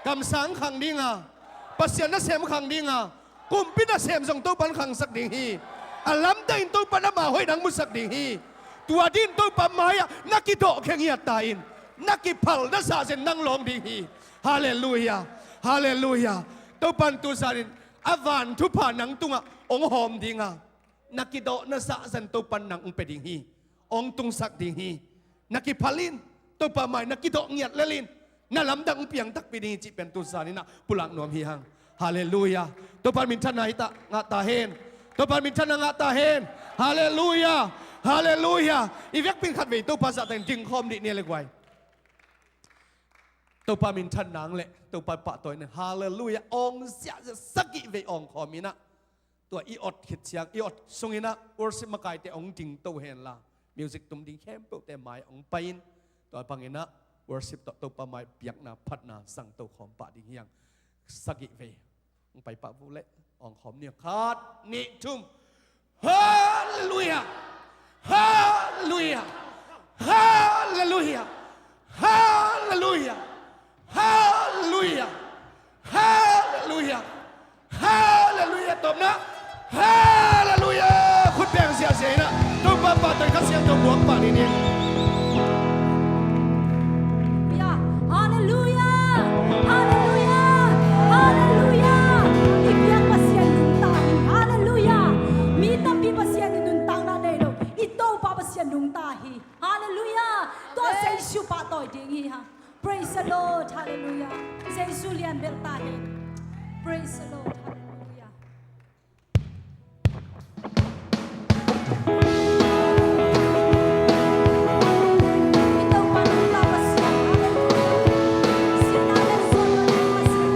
Kamsang khang dinga. Pasyan na siya mong khang dinga. Kumpin na siya mong to pan khang sak dinghi. Alam tayo to pan na mahoy nang musak dinghi. Tua din to pamaya nakido keng yatain. Nakipal na sa asin nang long dinghi. Haleluya. Haleluya. To pan tu sarin. Avan tu pa nang tunga. Ong hom dinga. Nakido na sa asin to pan nang umpedinghi. Ong tungsak dinghi. Nakipalin. To pamay nakido ngiyat lalin. Nalamdang umpiang takpidinghi cipen tu sarin na pulang nuam hihang. Haleluya. To pan mintan na ita ngatahin. To pan mintan na ngatahin. Haleluya. Haleluya. Ivek pin khat ve to pa sa teng jing khom di ne le kwai. To pa min than nang le to pa pa toy ne. Haleluya. Ong sia saki ve ong khomina. To I ot khit chiang I ot sungina worship makai te ong jing to hen la. Music tum ding khem pe te mai ong pain. To pangina worship to pa mai piak na phat na sang to khom pa ding hiang. Saki ve. Ong pai pa vu le ong khom ne khat ni tum. Haleluya. Hallelujah! Hallelujah! Hallelujah! Hallelujah! Hallelujah! Hallelujah! Tôm na! Hallelujah! Khut bèn xia xia na. Tôm ba ba tôi khát xiang tôm buông ba đi đi. Hallelujah! Hallelujah! Hallelujah! Ibiang pasien nuntahin. Hallelujah! Mita pi pasien nuntang na delo. Ito pa pasien nuntahi. Hallelujah! To say shu pa toy dingi ha. Praise the Lord. Hallelujah. Say Julian beltahin. Praise the Lord. Hallelujah. Ito pa nunta pasien. Hallelujah. Sinala suno pasien.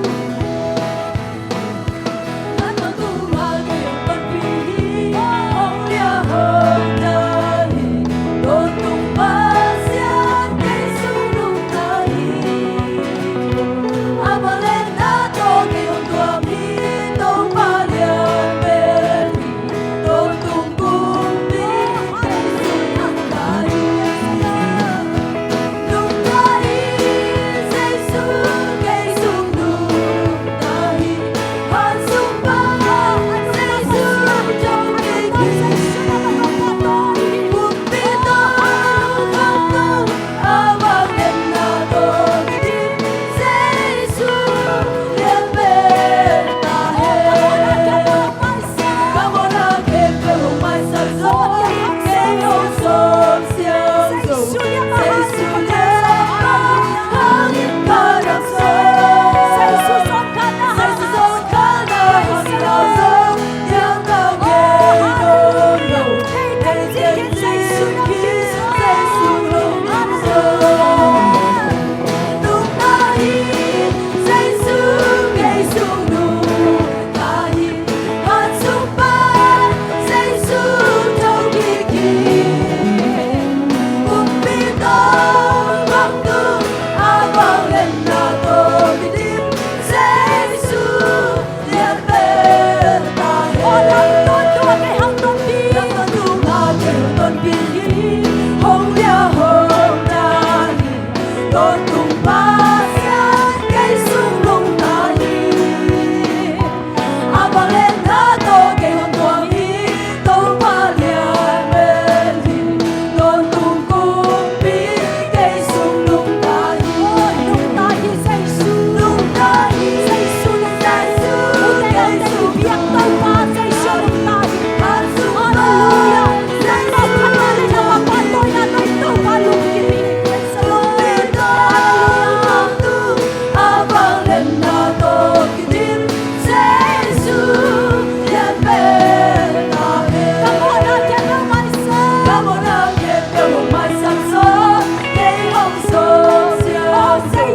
At magumag iyong pagpili. Ang liyahang dali. Totong pasyan kay sunong tahi. Amalin na to kayong tuwami.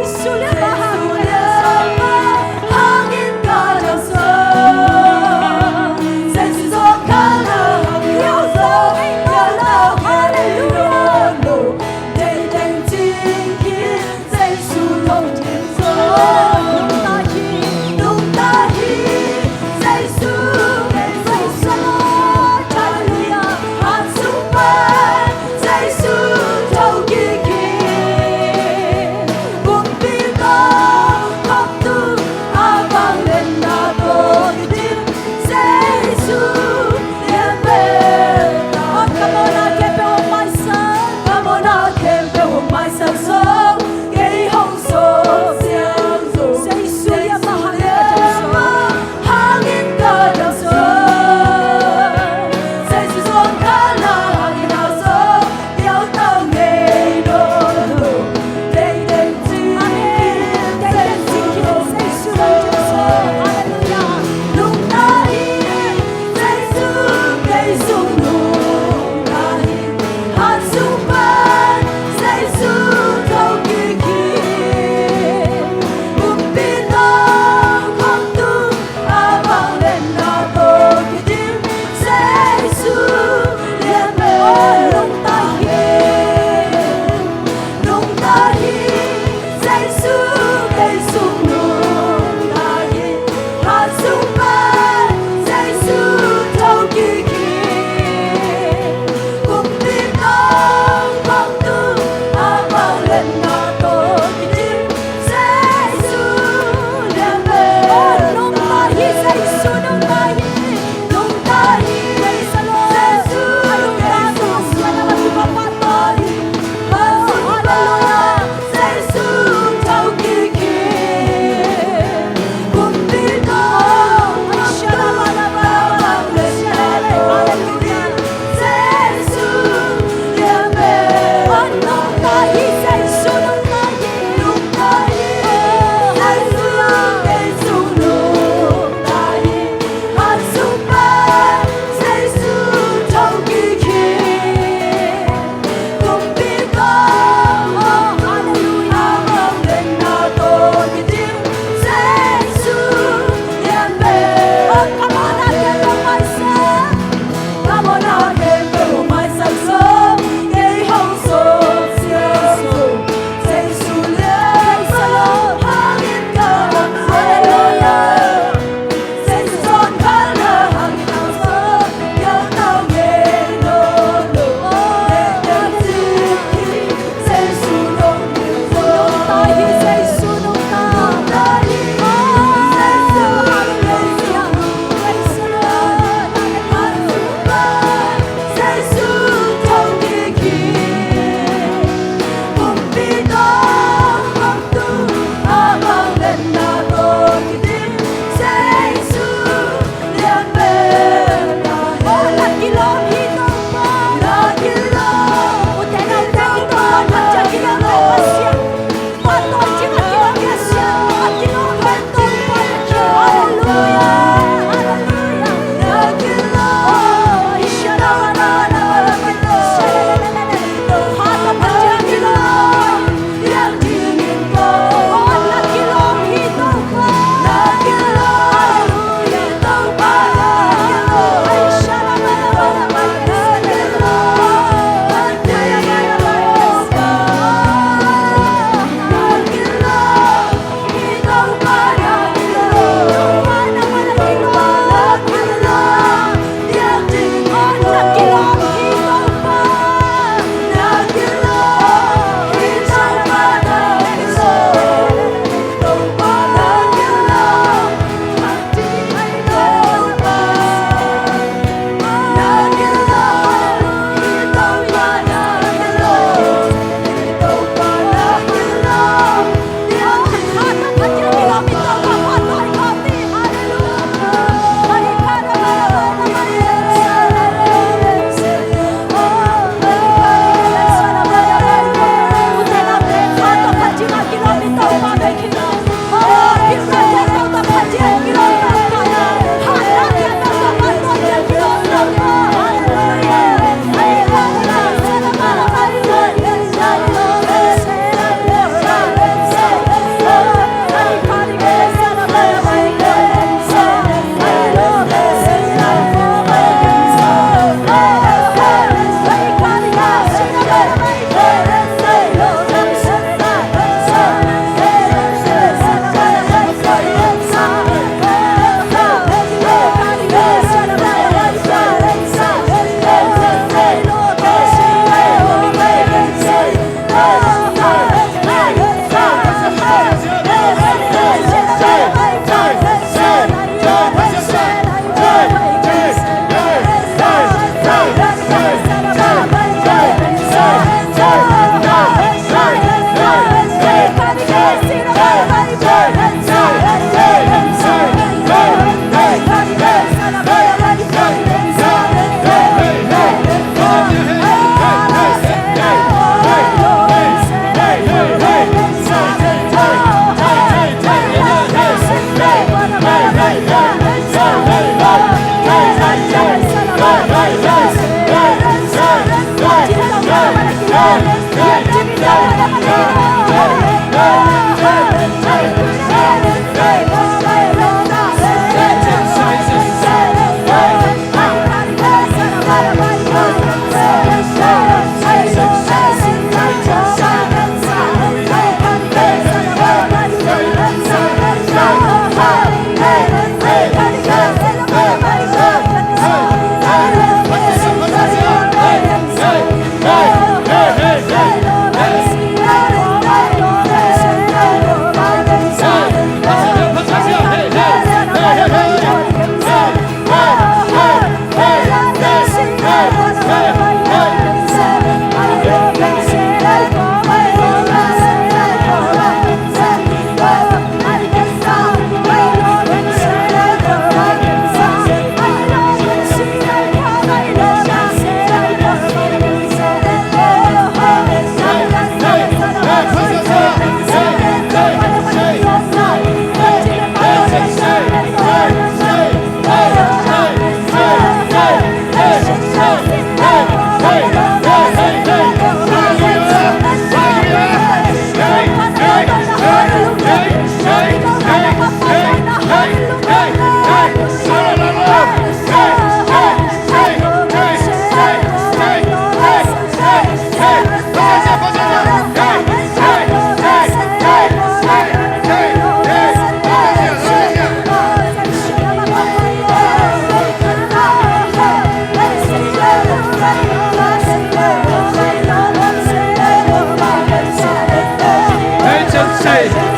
Hallelujah.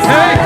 Hãy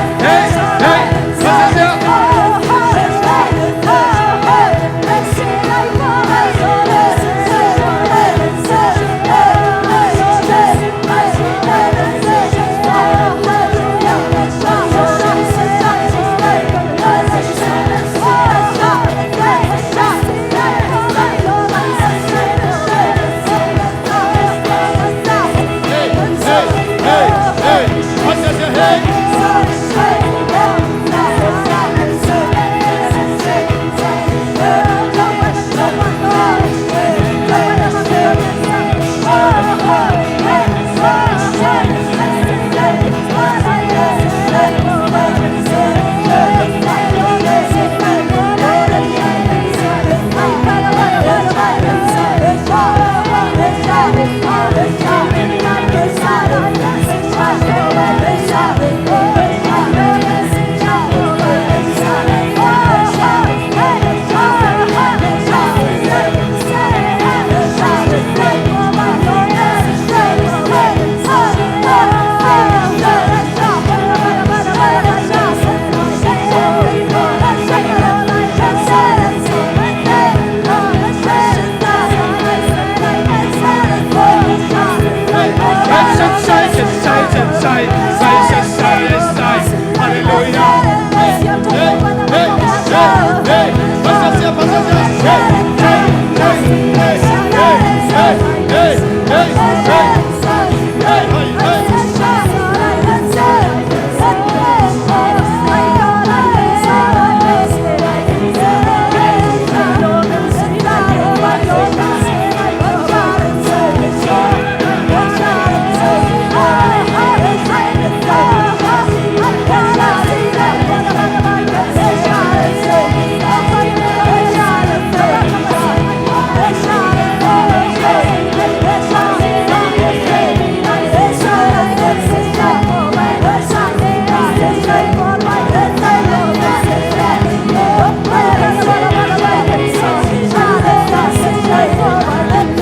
subscribe cho kênh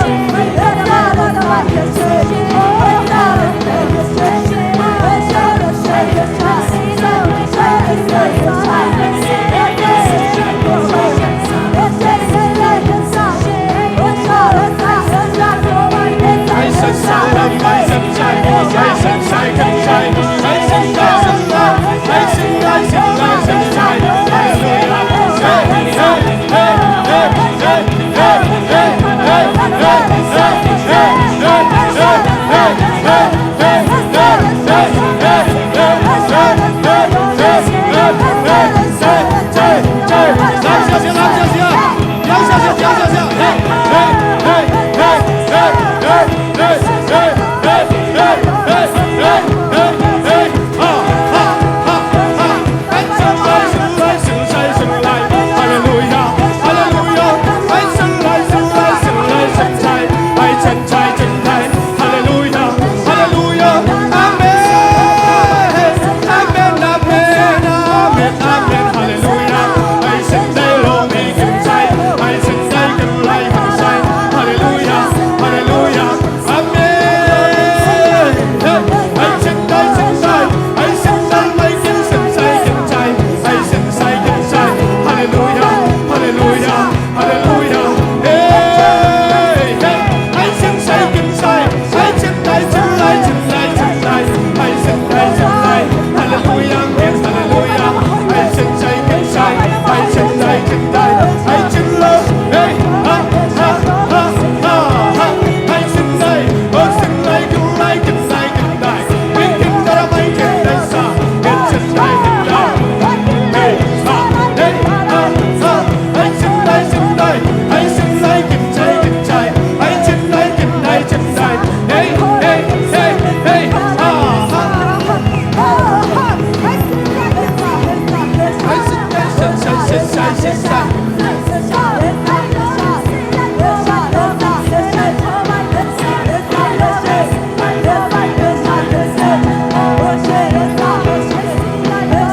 Ghiền Mì Gõ để không bỏ lỡ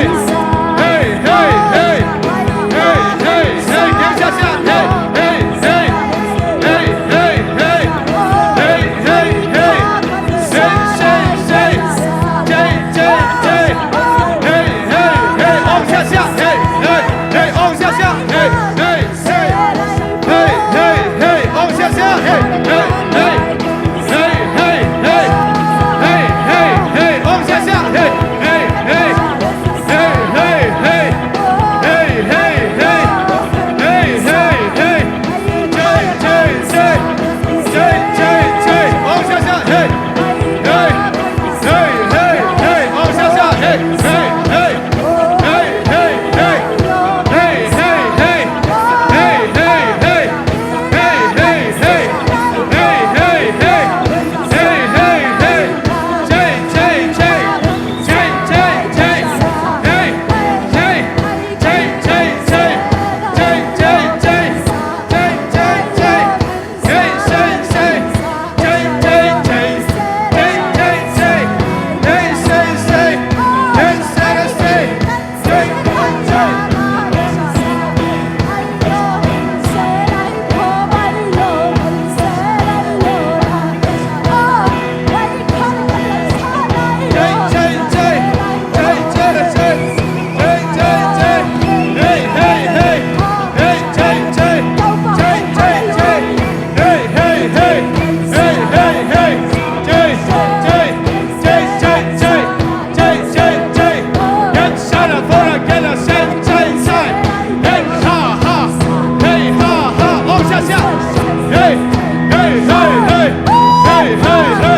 嘿， Hey!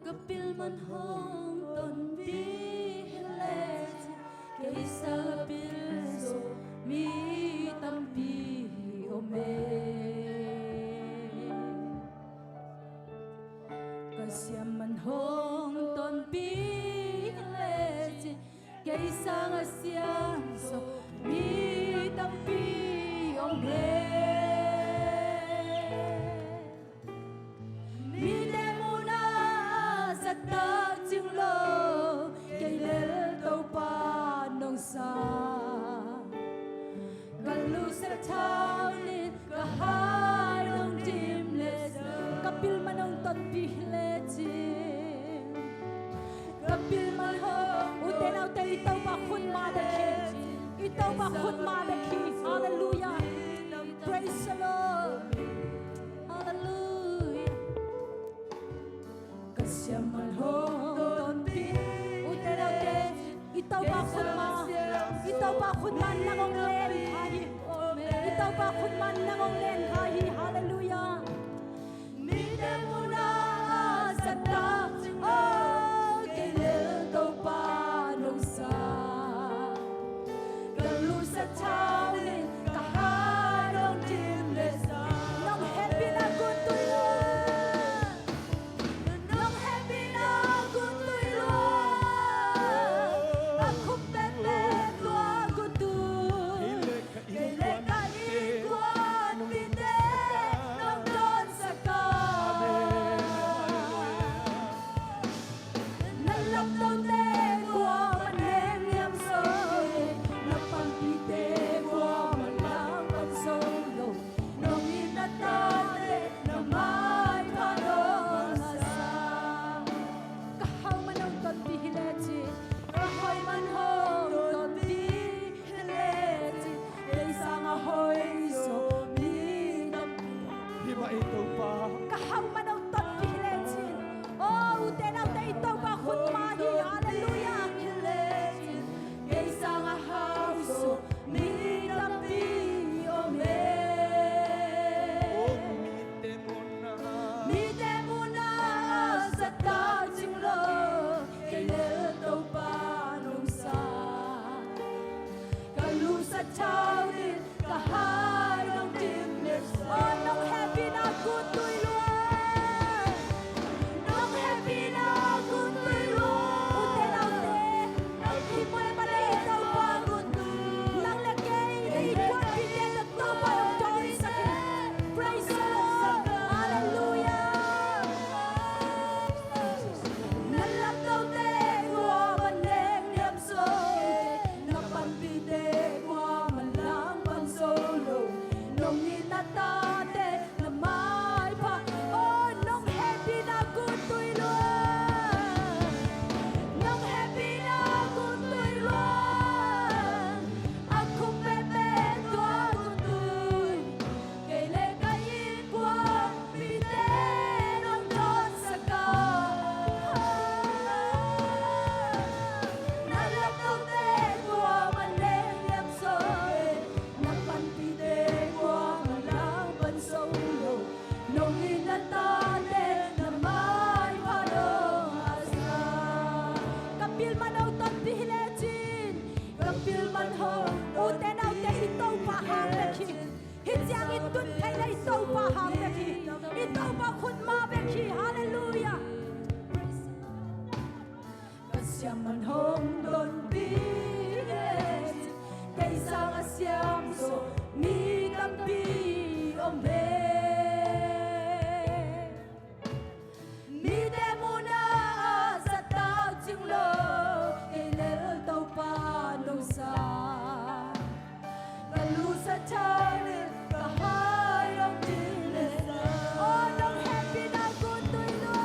Kapil man hong ton bilet Kaysa pilso mi tampi ome Kasya man hong ton bilet Kaysa nga siyanso mi tampi ome Kapil manong ton bihletin Kapil manong uten uten itaw bakun madaki Itaw bakun madaki Hallelujah Praise the Lord Hallelujah Kasya manong ton uten uten itaw bakun ma Itaw bakun man langong len khun man nang ong len kha hi hallelujah mi de mu na sa ta o ke le to pa no sa ka lu sa chao le ka ha dong tim le sa nong happy na kun tu lo nong happy na kun tu lo aku pe pe tua ku tu ke le ka i quan mi te nong don sa ka na lam lo te qua man nem yam so na pang pi te qua man lang man so lo nong i na ta te na mai pa do na sa ka hau man ang ton pi hi le chi ka hoi man ho ton pi hi le chi ei sang a hoi so mi nam Hima ito pa. ka hau man ang ton pi hi le chi oh u te na te to pa khut ma hi hallelujah hi le chi ei sang a hau so mi nam pi o me Oh, mite mo na. mi te mu na sa ta ching lo ke le to pa nong sa ka lu sa chao ni ka hai nong tim le oh nong happy na good tui lo nong happy na good tui lo u te na te nong ki mo e pare to pa good tu nang le ke i kwa pi te to pa nong joy sa ke praise the Lord hallelujah nan lam to te qua ban nem niam so na pan pi te qua man lang ban so lo nong ni na ta te na mai pa oh nong happy na good tui lo nong happy na good tui lo aku pe pe tua good tui ke le ka i qua pi te nong don sa ka na lam to te qua man nem yam so na pan pi te qua man lang ban so lo nong ni na ta te na mai pa do asa kapil man au ton pi le chin kapil man ho u te nau te i to pa hang le ki hi chiang in tun thai le i to pa hang le ki i to pa khun ma be ki hallelujah siam man hong don pi cây sang a siam so mi nam pi om be mi de mu na sa tao ching lo cây le tau pa no sa ka lu sa cha le ka hai rong ti le oh nong happy na good tui lo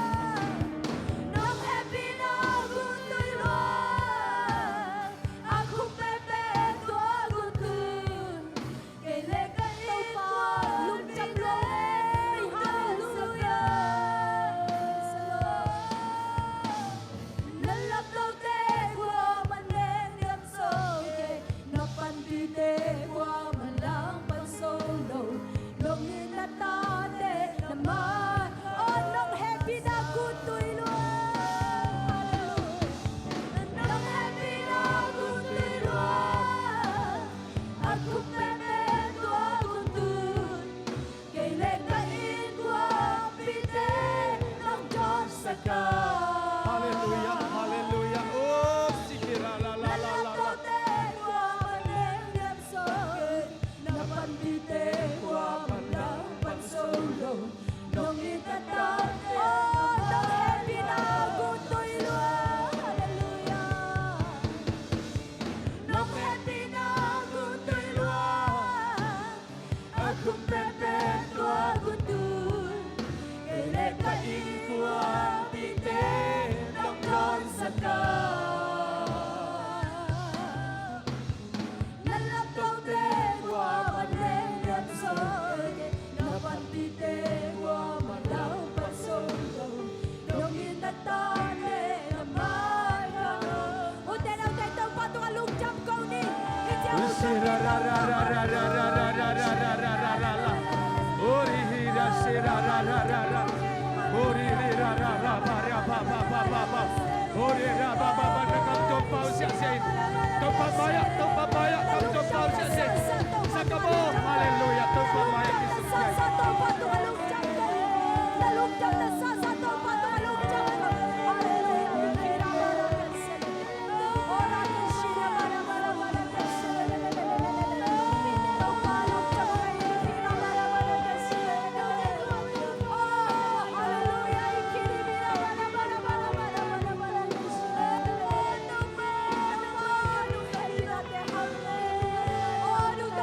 nong happy na good tui lo aku pe pe tua good tu ke le ka i pa lum cham lo hallelujah la la to te qua man ne niam so ke na pan pi te qua man lang pan so lo nong ni na ta te na mai oh nong happy na good tui lo nong happy na good tui lo aku pe pe tua good tu ke le ka i qua pi te nong don sa ka Hallelujah, hallelujah. Oh, sikira la la la la la. ra ra ra ra ra ra ra ra ra ra ra ra ra ra ra ra. Ori ri ra ra ra ba ra ba ba ba ba ba. Ori ra ba ba ba ra kam to pau sia sein. To pa baya kam to pau sia sein. Sakabo. Hallelujah. To pa baya Yesus Kristus. Oh,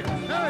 Hey!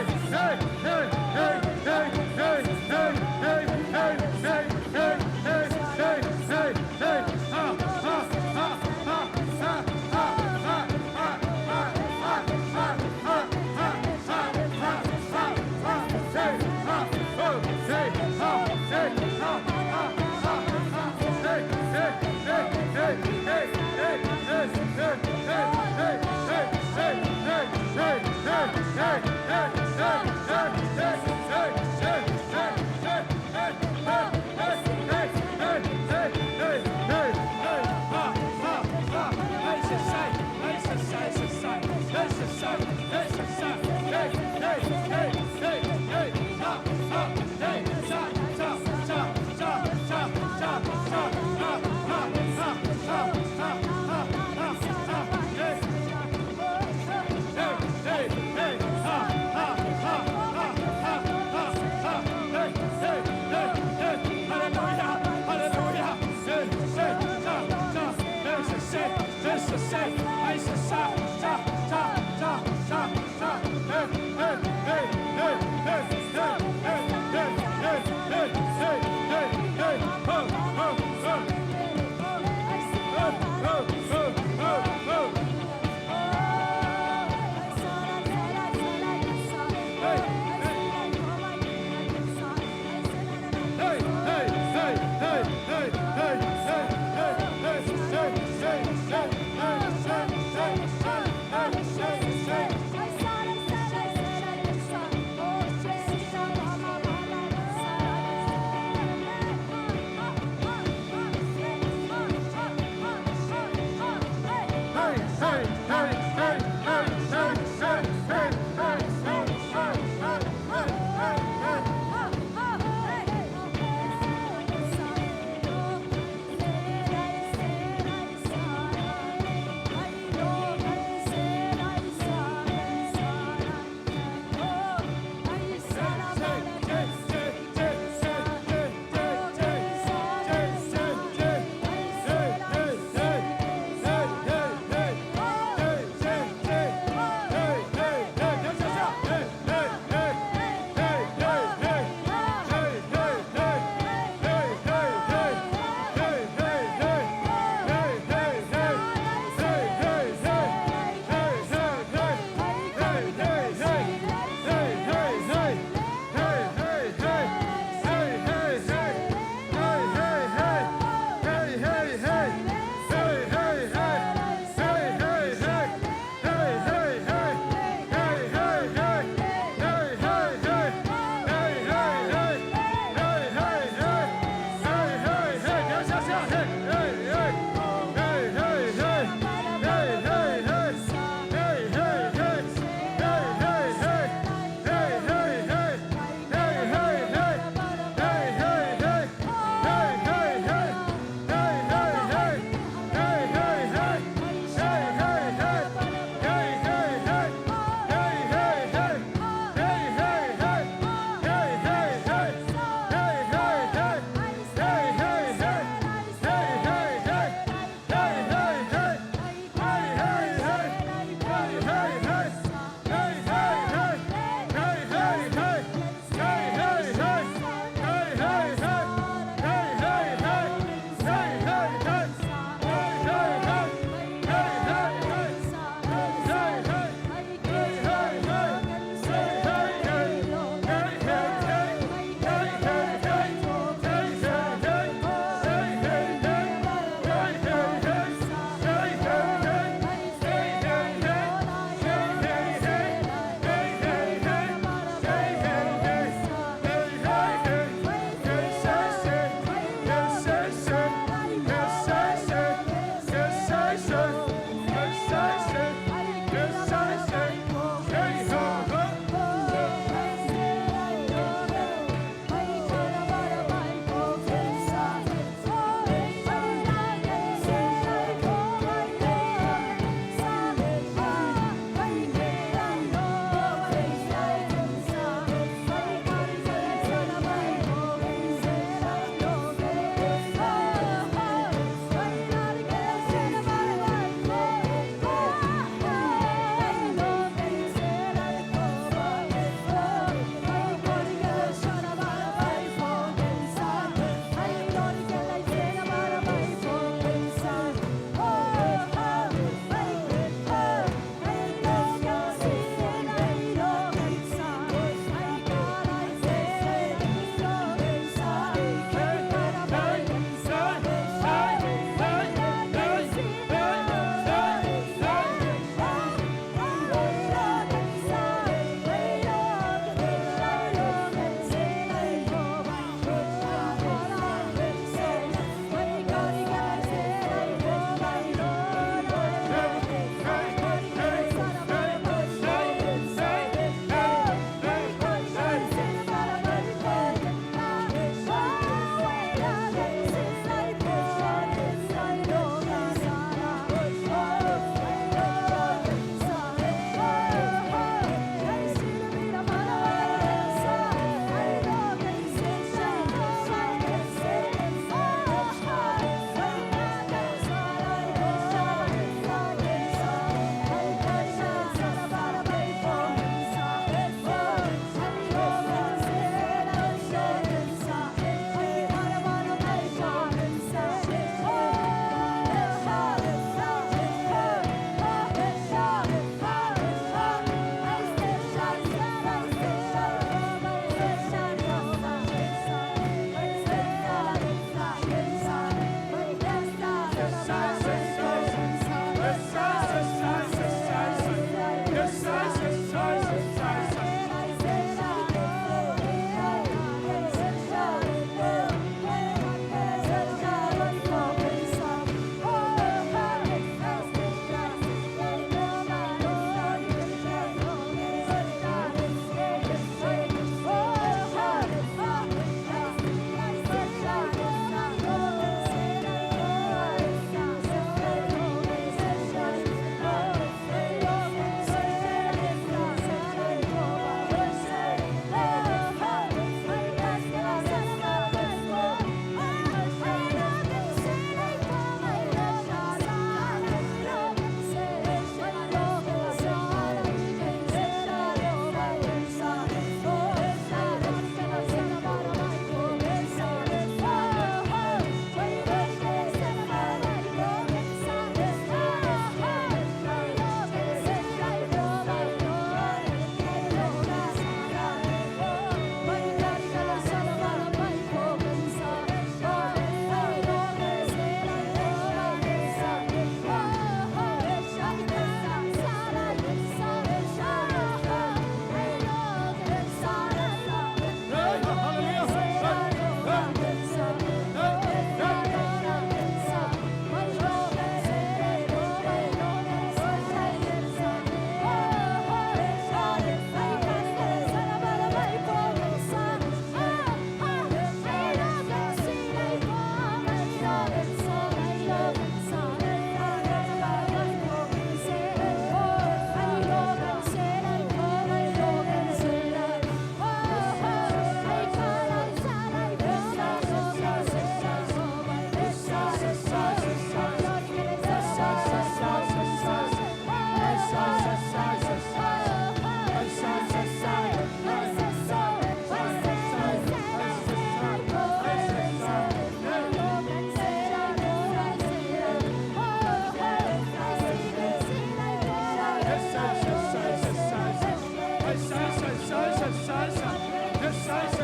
Hey!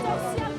Hallelujah.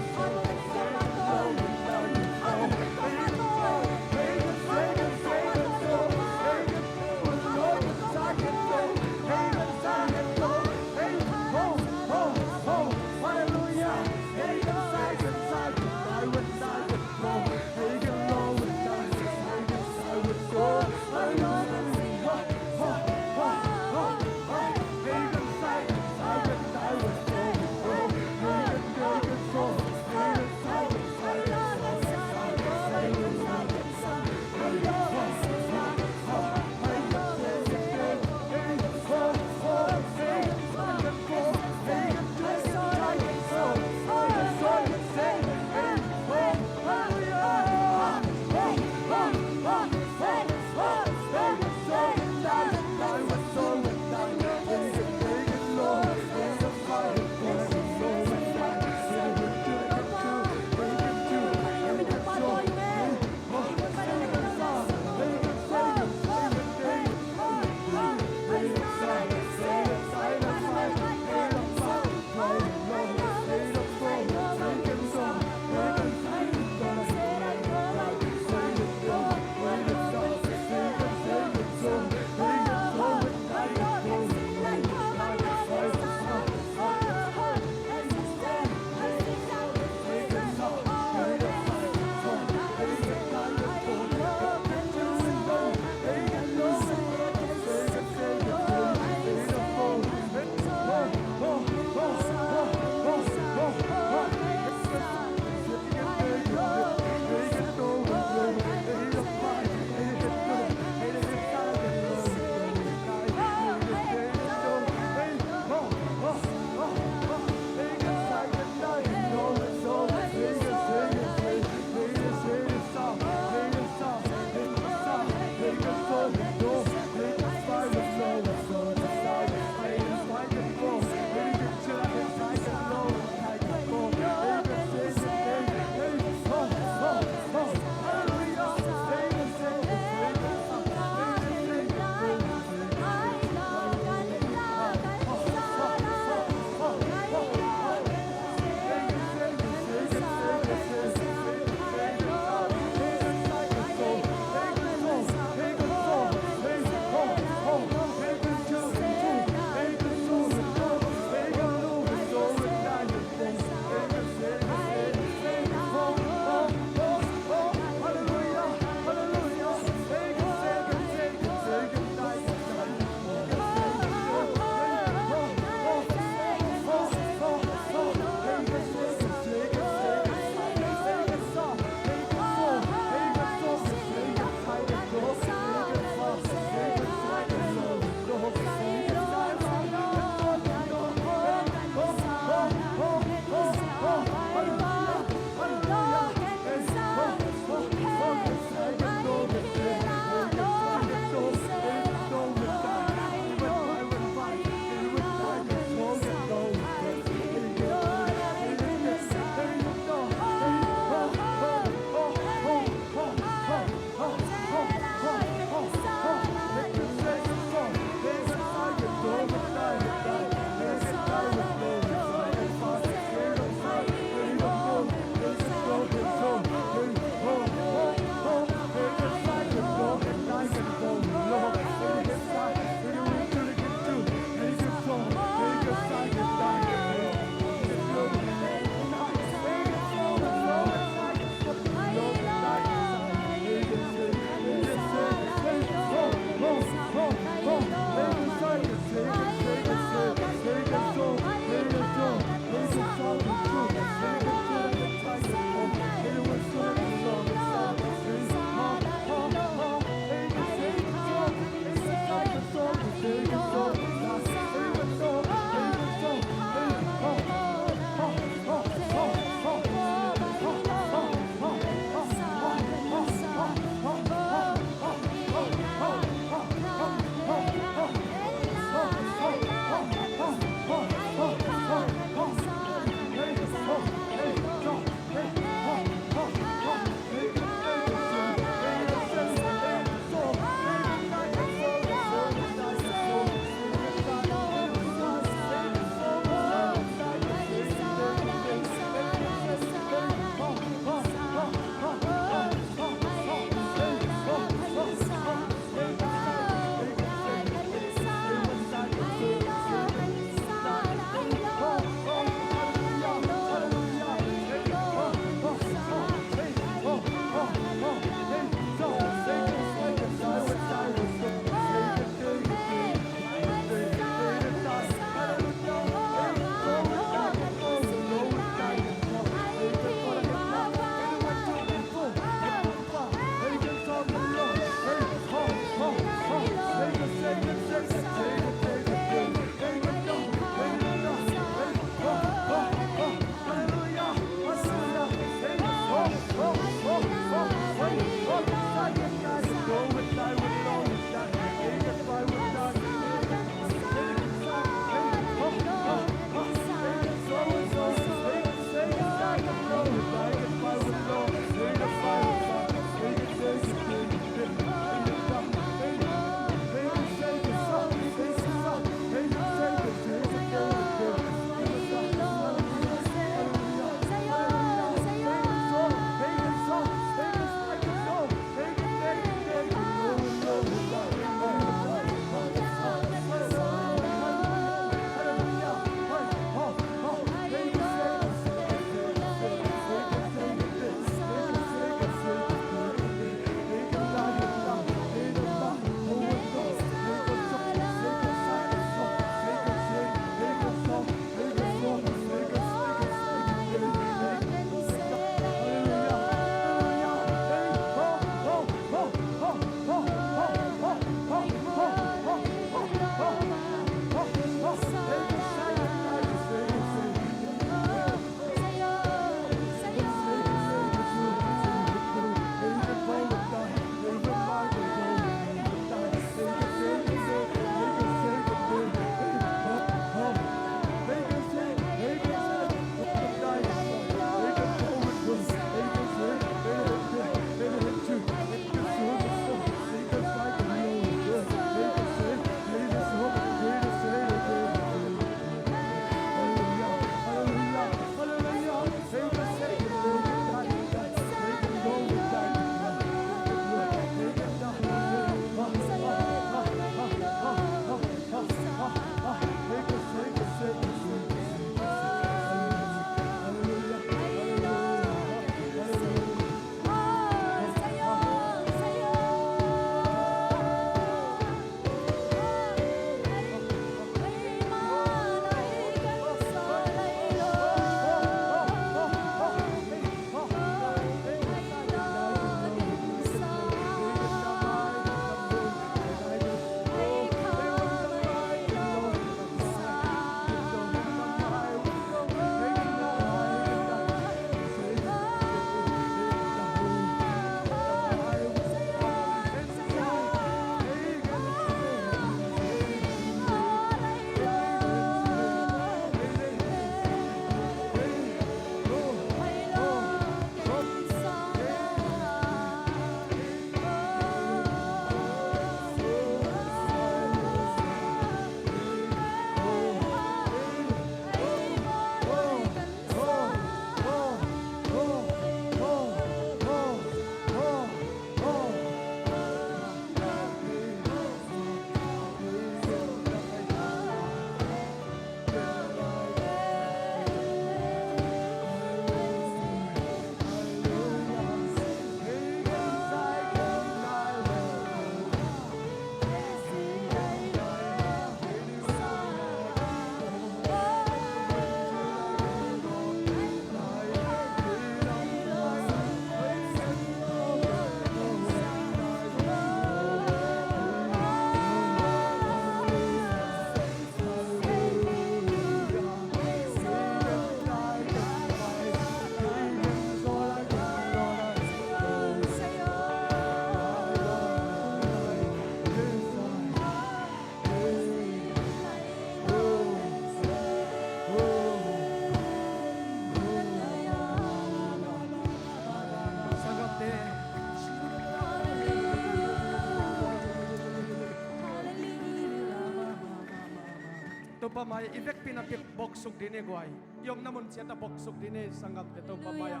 pa maya ivek pinapik boksuk dine guay yom namun siya ta boksuk dine sangam te to pa maya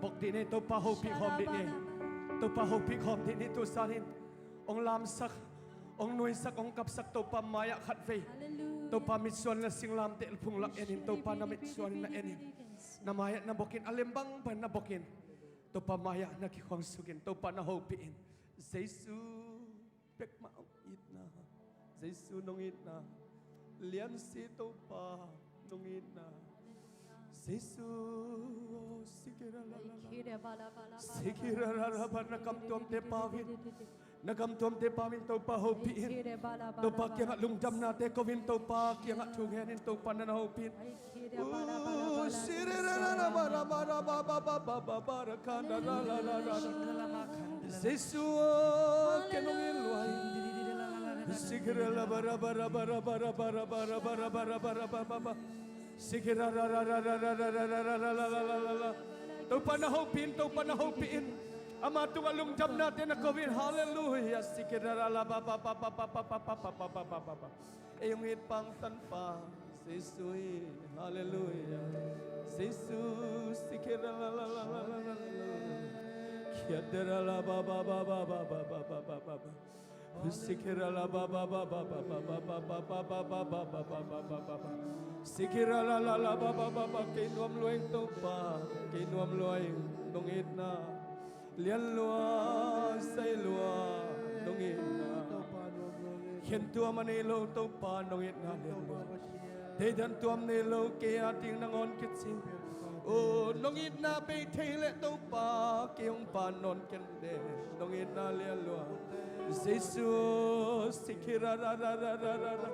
bok dine to pa hopi hom dine to pa hopi hom dine to sanin ong lam sak ong nuôi sak ong kap sak to pa maya khat ve to pa mitsuan na singlam te phung lak enin to pa na mitsuan na enin na maya na bokin alembang pa na bokin to pa maya na kikwang sugin to pa na hopiin Giêsu pek maong itna Giêsu nong itna lian si to pa nong itna Giêsu sikira la la ba nakam tuam te pawin nakam tuam te pawin to pa hopiin to pa kya lungdam na te kovin to pa kya thungen to pa na hopin sirira la ba ra ba ra ba ba ba ba ba ba ra ka la la la la Giêsu kenong ilway sikira la ba ra ba ra ba ra ba ra ba ra ba ra ba ra ba ra ba ra ba ba ba sikira ra ra ra ra ra ra ra ra ra la la la la la to pa na hopin ama tungalung jam natin na kawin hallelujah sikira ra la ba ba ba ba ba ba ba ba ba ba ba ba ba yung itpang tanpa Giêsu hallelujah Giêsu sikira la la la la la kiadera la ba ba ba ba ba ba ba ba ba ba ba sikira la ba ba ba ba ba ba ba ba ba ba ba ba ba ba ba ba ba ba ba sikira la la la ba ba ba ba kinuam lueng to pa kinuam lueng nungit na lian lua say lua nungit na khen tua manilo to pa nungit na lian lua te dan tuam nilo kaya ting nangon kitsin o nungit na pe thele to pa kiong pa non kende nungit na lian lua Giêsu sikira ra ra ra ra ra ra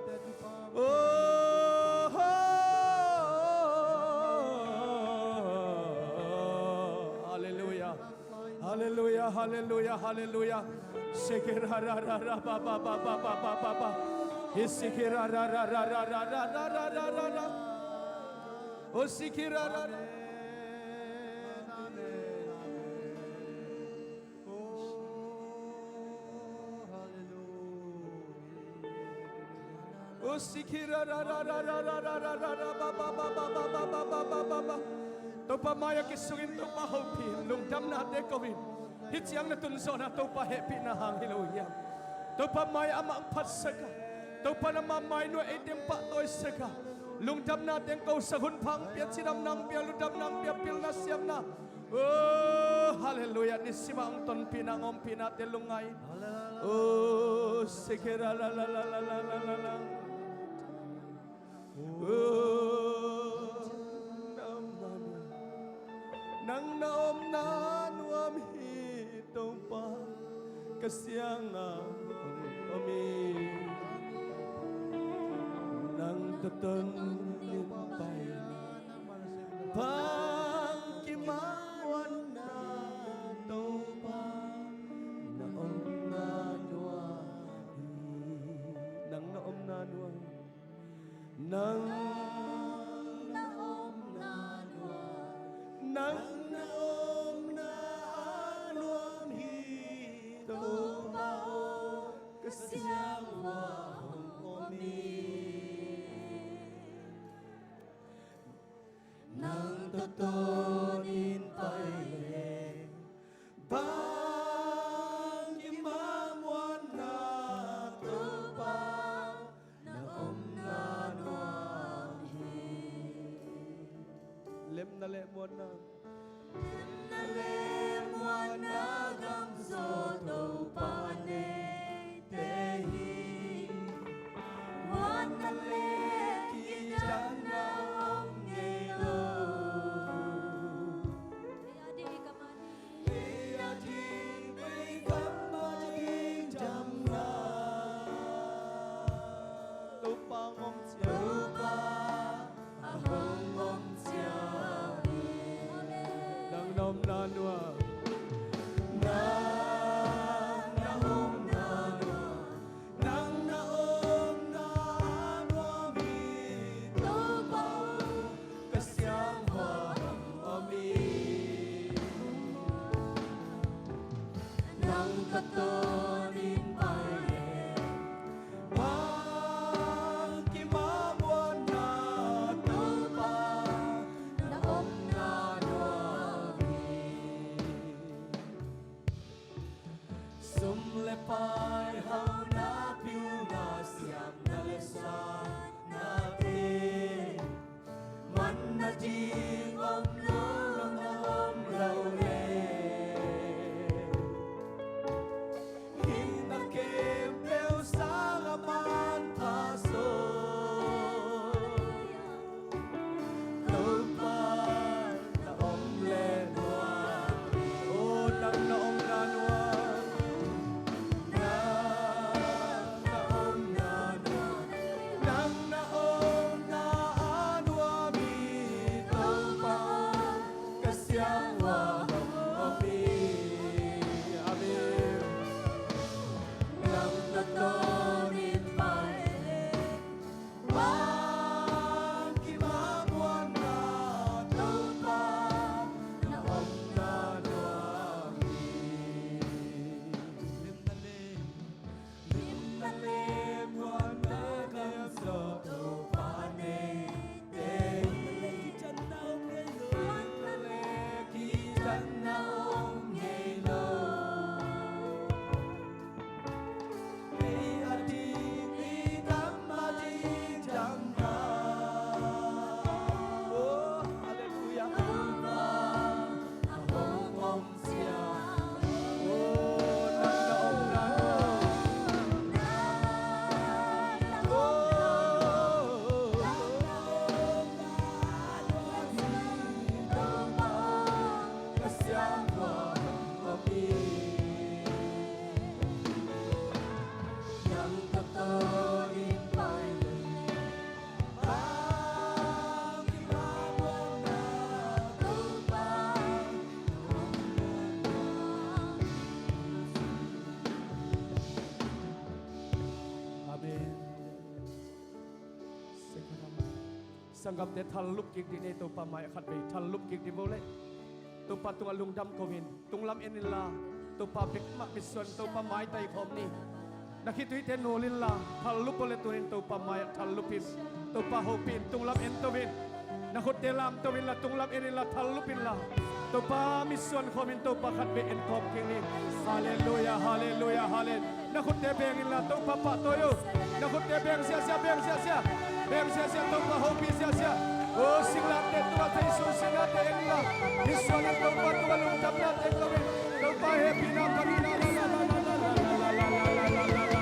oh hallelujah hallelujah hallelujah hallelujah sikira ra ra ra ba ba ba ba ba ba ba ba sikira ra ra ra ra ra ra ra ra ra ra oh sikira ra ra oh sikira ra ra ra ra ra ra ra ra ra ba ba ba ba ba ba ba ba ba ba ba to pa maya kisungin to pa hopin lungdam na te kovin hityang na tunso na to pa happy na hallelujah to pa maya ama phat saka to pa na mamay no etem pa toy saka lungdam na te ko sa hun phang pia chiram nang pia ludam nang pia pil na siam na oh hallelujah ni simang ton pinangom pinate lungay oh sikira la la la la la la la nang naom na nuam hi tong pa kasyang ami nang tuton limpay pang kimawan na tong pa naom na nuam nang naom na nuam nang naom na nuam nang naom na nuam hito pa kasyang wahong omi nang totonin paileng bang imamuan na tupa naom na nuam lem na lemon na lemon na gamso to panay tehi wan na le kijang na om ngelo kaya di may kamaling jam na tupang om siya tupa ahong om siya sanggap te thal lup kik di ne to pa mai khat be thal lup kik di bole to pa tung alung dam komin tung lam enila to pa bek ma mission to pa mai tai khom ni nakitui te nolin la thal lup bole turin to pa mai thal lupin to pa hopin tung lam en to bin na khot te lam to bin la tung lam enila thal lupin la to pa mission khomin to pa khat be en khom king ni hallelujah hallelujah hallelujah na khot te beng in la to pa pa to yo na khot te beng sia sia beng sia sia beng sia sia to pa hopi sia sia oh singla te tu te so singa te en la mission to pa to alung dam na te to pa happy na kamina la la la la la la la la la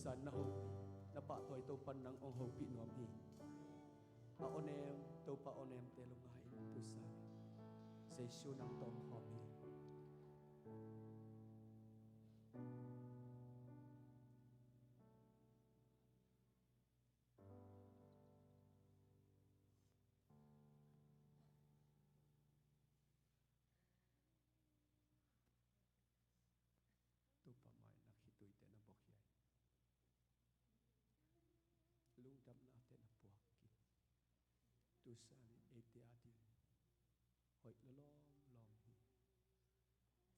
san na ho na pa toy to pan nang ong ho pi nom hi a onem to pa onem te lo ngai tu sa se shu nang tom ho mi tu pa mai na khitui te na bok yai lung dam na te na puak ki tu sa ni hội lom lom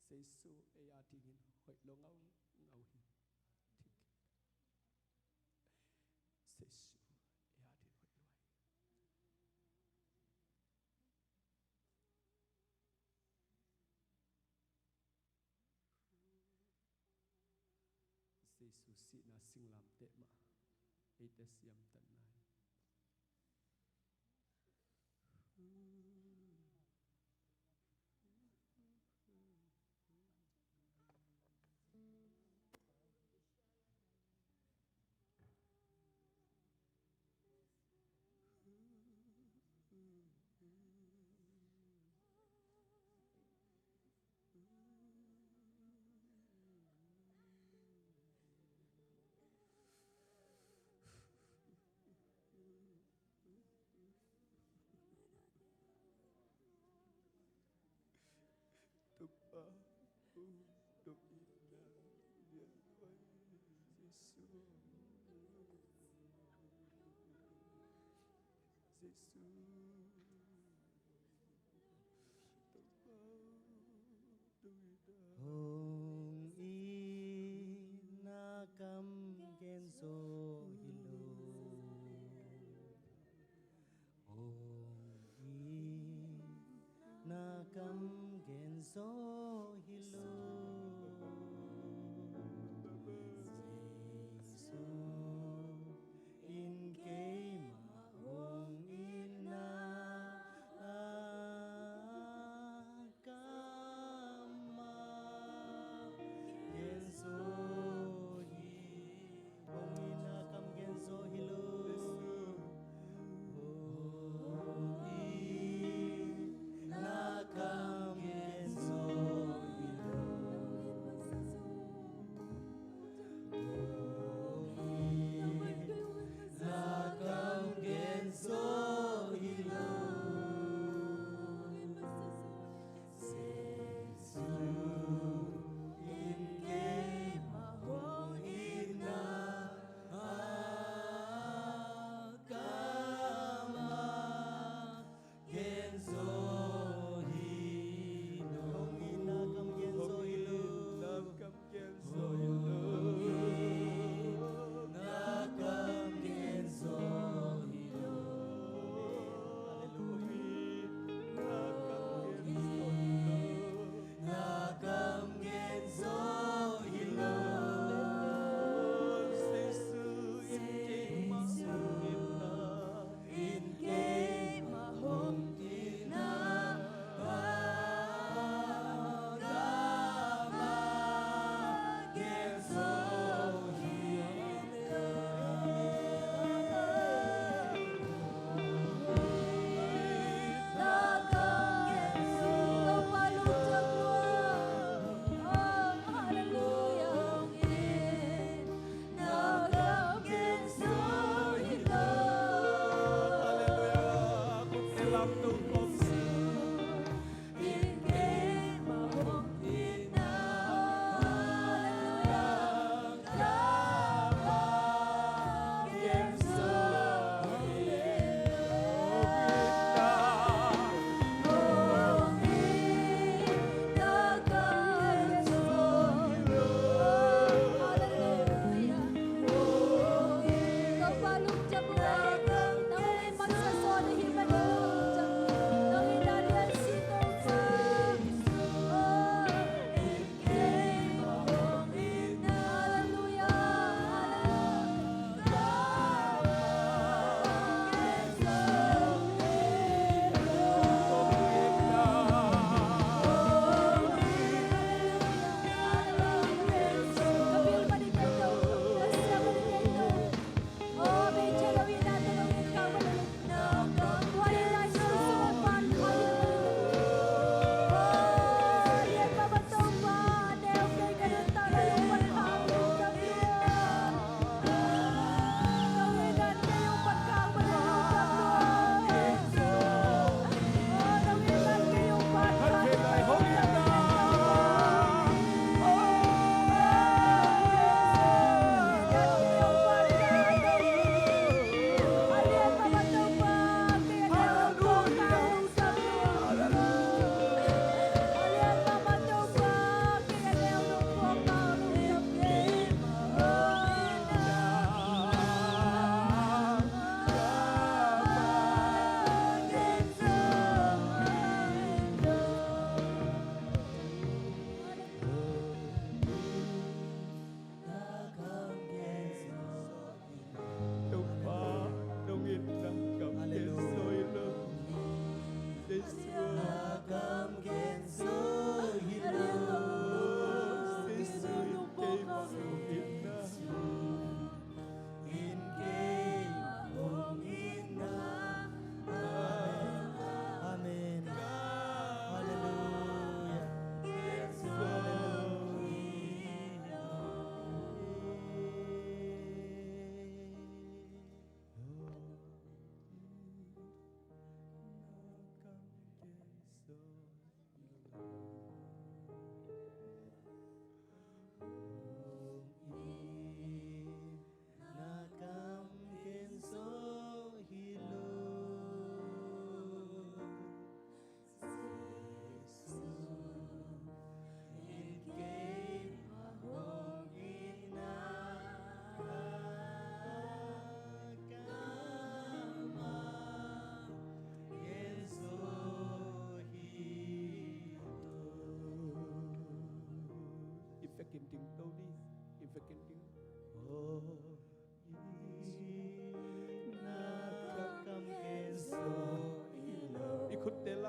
xây su ai à thì nghìn hội lo ngau ngau hi thích xây su ai à thì hội loài xây su si na sing lam te ma ai te siam tan nai tục ba tục ina liên quay Giêsu Giêsu tục ba tục ina hong i na kam gen so hilo hong i na kam gen so hilo Giêsu in kay ma hong in na kama gen so hi hong in na kam gen so hilo hong in na kam gen so hilo Nakam gen so hilo Giêsu in kay mahong ina kama gen so hilo Nakam gen so hilo Nakam gen so hilo Nakam gen so hilo Nakam gen so hilo in kay mahong ina kama gen so Hallelujah aku telam tu kopsi Kau palung jam buat, nang may magsasod himan palung jam.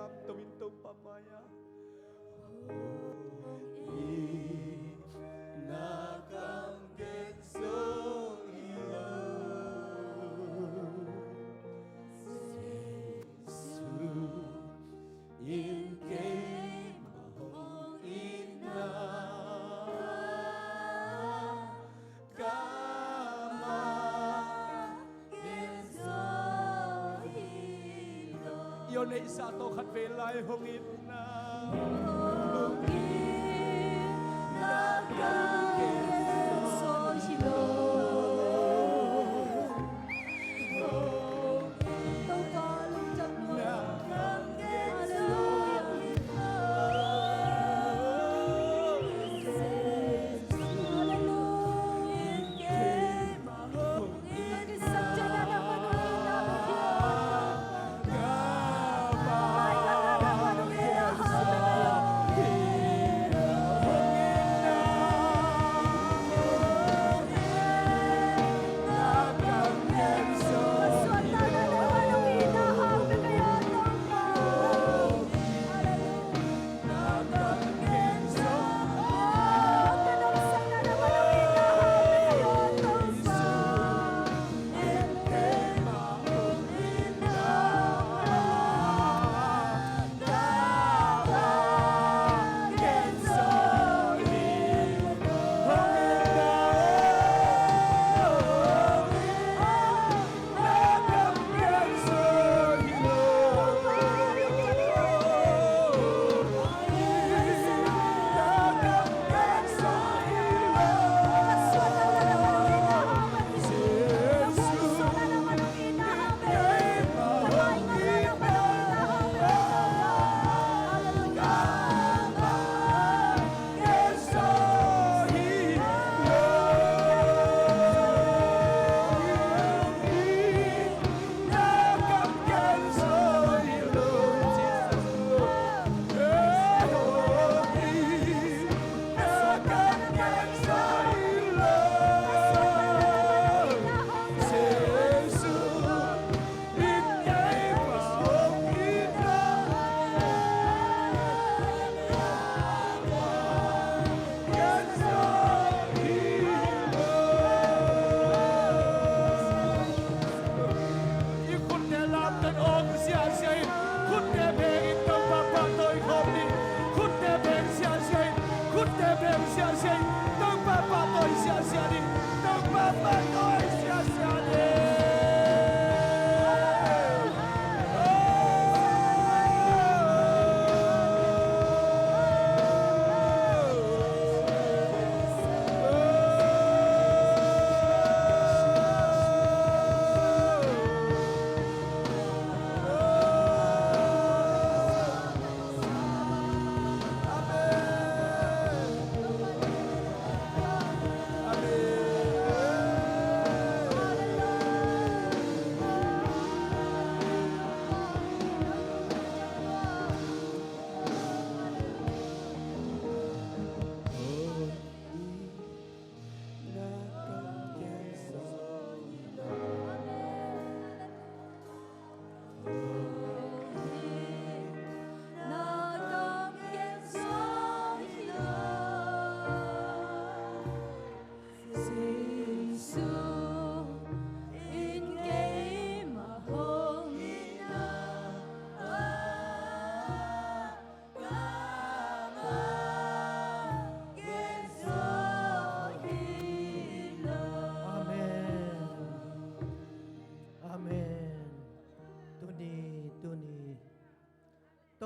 nam tumin tu pamaya Yon ay isa to khat velay hongin na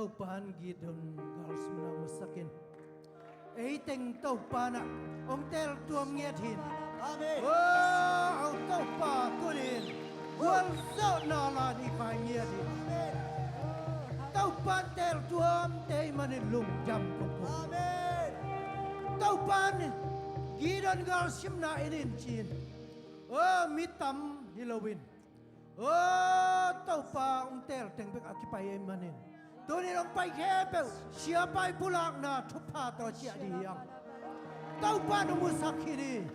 tau pan gidon gals mena musakin teng tau pana ong tel tuam nget hin amen oh tau pa kunin wal so na la ni pa nget hin tau pan tel tuam te manin lum jam ko amen tau pan gidon gals simna inin chin oh mitam hilowin oh tau pa ong tel teng bek akipai manin Tuni long pai kepel siapa pulang na tupa to cia diang tau panu musakini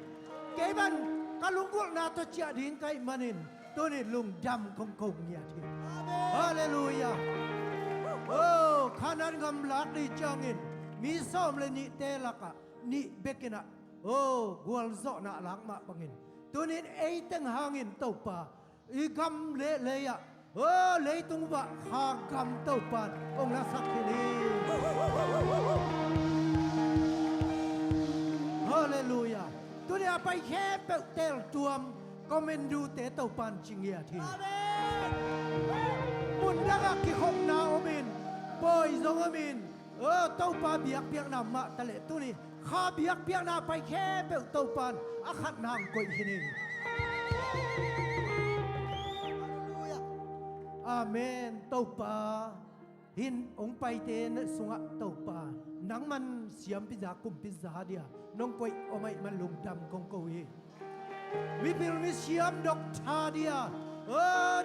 keban kalunggul na to cia ding kai manin tuni lung dam kong kong nya ti haleluya โอ้ขานันกำลักดีจังอินมีซ้อมเลยนี่เตลักะนี่เบกินะโอ้กวลโซนะหลังมาบังอินตัวนี้ไอ้ตั้งหางอินเต้าป่าอีกำเละเลยอะโอ้เลยตุงวะขากำเต้าป่าองค์ละสักทีนี้ฮาเลลูยาตัวนี้ไปแค่เปเตลจวมก็เมนดูเตเต้าป่าจริงเหียทีมุนดักกิคงนาอมินปอยซงอมินเต้าป่าเบียกเปียกน้ำมาตะเลตัวนี้ข้าเบียกเปียกน้ำไปแค่เปเต้าป่าอาขัดนางกวยทีนี้อาเมนเต้าป่าหินองไปเตนสงะเต้าป่านังมันเสียมพิจากุมพิจาเดียน้องกวยเอาไม่มันลุงดำกงโกวีวิปิลมิเสียมดอกชาเดีย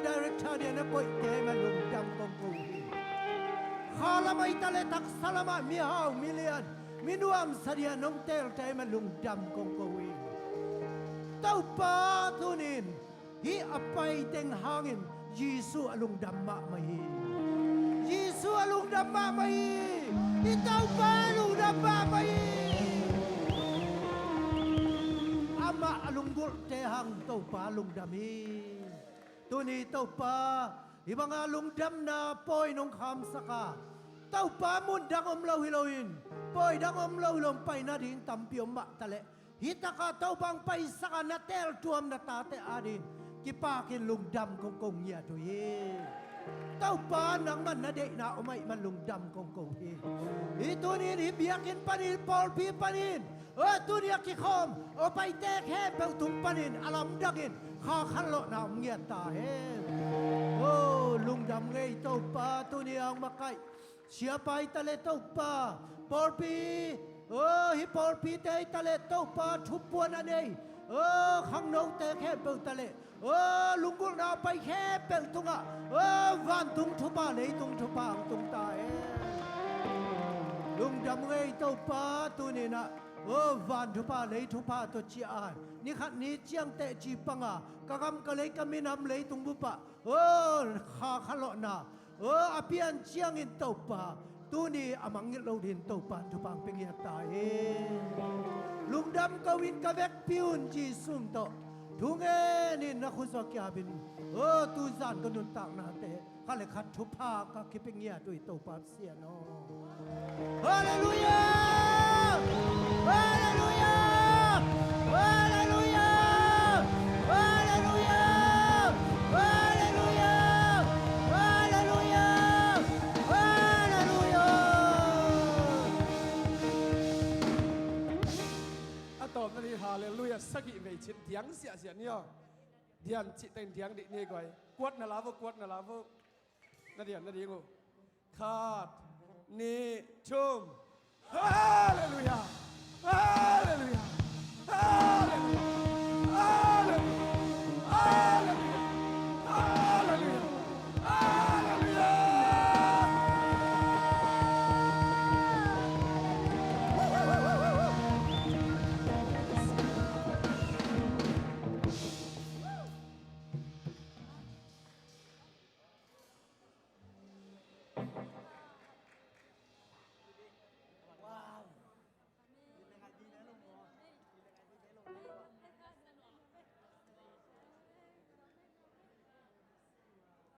ดีเรกชาเดียนักกวยเตมันลุงดำกงโกวีข้าละไม่ตะเลตักสลามะมีฮาวมิเลียนมินวมสเดียน้องเตลใจมันลุงดำกงโกวีเต้าป่าทุนินฮีอภัยเต็งหางินยีสุอลุงดำมะไม่ยีสุอลุงดำมะไม่ที่เต้าป่าลุงดำมะไม่อามาอลุงกุลเตหังเต้าป่าลุงดำฮีตัวนี้เต้าป่าที่บางอาลุงดำนาปอยน้องคำสักาเต้าป่ามุนดังอมเลาฮิโลอินปอยดังอมเลาฮิโลไปนาดินตัมเปียมมะตะเลฮิตากาเต้าบางไปสักานาเตลจวมนาตาเตอาดินกิปากินลุงดำกงเงียตัวเย่เต้าป่านังมันนาเดนาเอาไม่มันลุงดำกงเย่อีตัวนี้นี่เบียกินปนินปอลพีปนินตัวนี้กิคอมเอาไปเตะแค่เปตุงปนินอลัมดักินข้าขันโลนาเงียตาเฮโอ้ลุงดำไงเต้าป่าตัวนี้อังมาไกเสียไปตะเลเต้าป่าปอลพีฮิปอลพีเตะตะเลเต้าป่าทุบปวนอันนี้ข้างนอกเตะแค่เปตะเลลุงกุลนาไปแค่เปตุงอ่ะวันตุงทุบาเลยตุงทุบาตุงตายลุงดำไงเต้าป่าตัวนี้นะวันทุบาเลยทุบาตัวจีอานี่ขัดนี้เจียงเตะจีปังอ่ะกะกำกะเลยกะมินำเลยตุงบุปะข้าขลอนาอภิอันเจียงอินเต้าป่าตัวนี้อามังเงินเราดินเต้าป่าทุบาเป็นเงียตายลุงดำกวินกะเวกพิวน์จีซุ่มโตทุงนี่นักขุสวกยาบินตูซานก็นุนต่างนาเตะข้าเลยขัดทุพาก็คิดเป็นเงียด้วยเต้าป่าเสียนอฮาเลลูยาฮาเลลูยาฮาเลลูยาฮาเลลูยาฮาเลลูยาฮาเลลูยาฮาเลลูยาตอบนาทีฮาเลลูยาสักกี่เวชินเถียงเสียเนี่ยเดียนจิตเต็งเถียงดินี่ก่อยกวดนาลาวุกวดนาลาวุนาเดียนนาดีกูขาดนี่ชุ่มฮาเลลูยาฮาเลลูยาฮา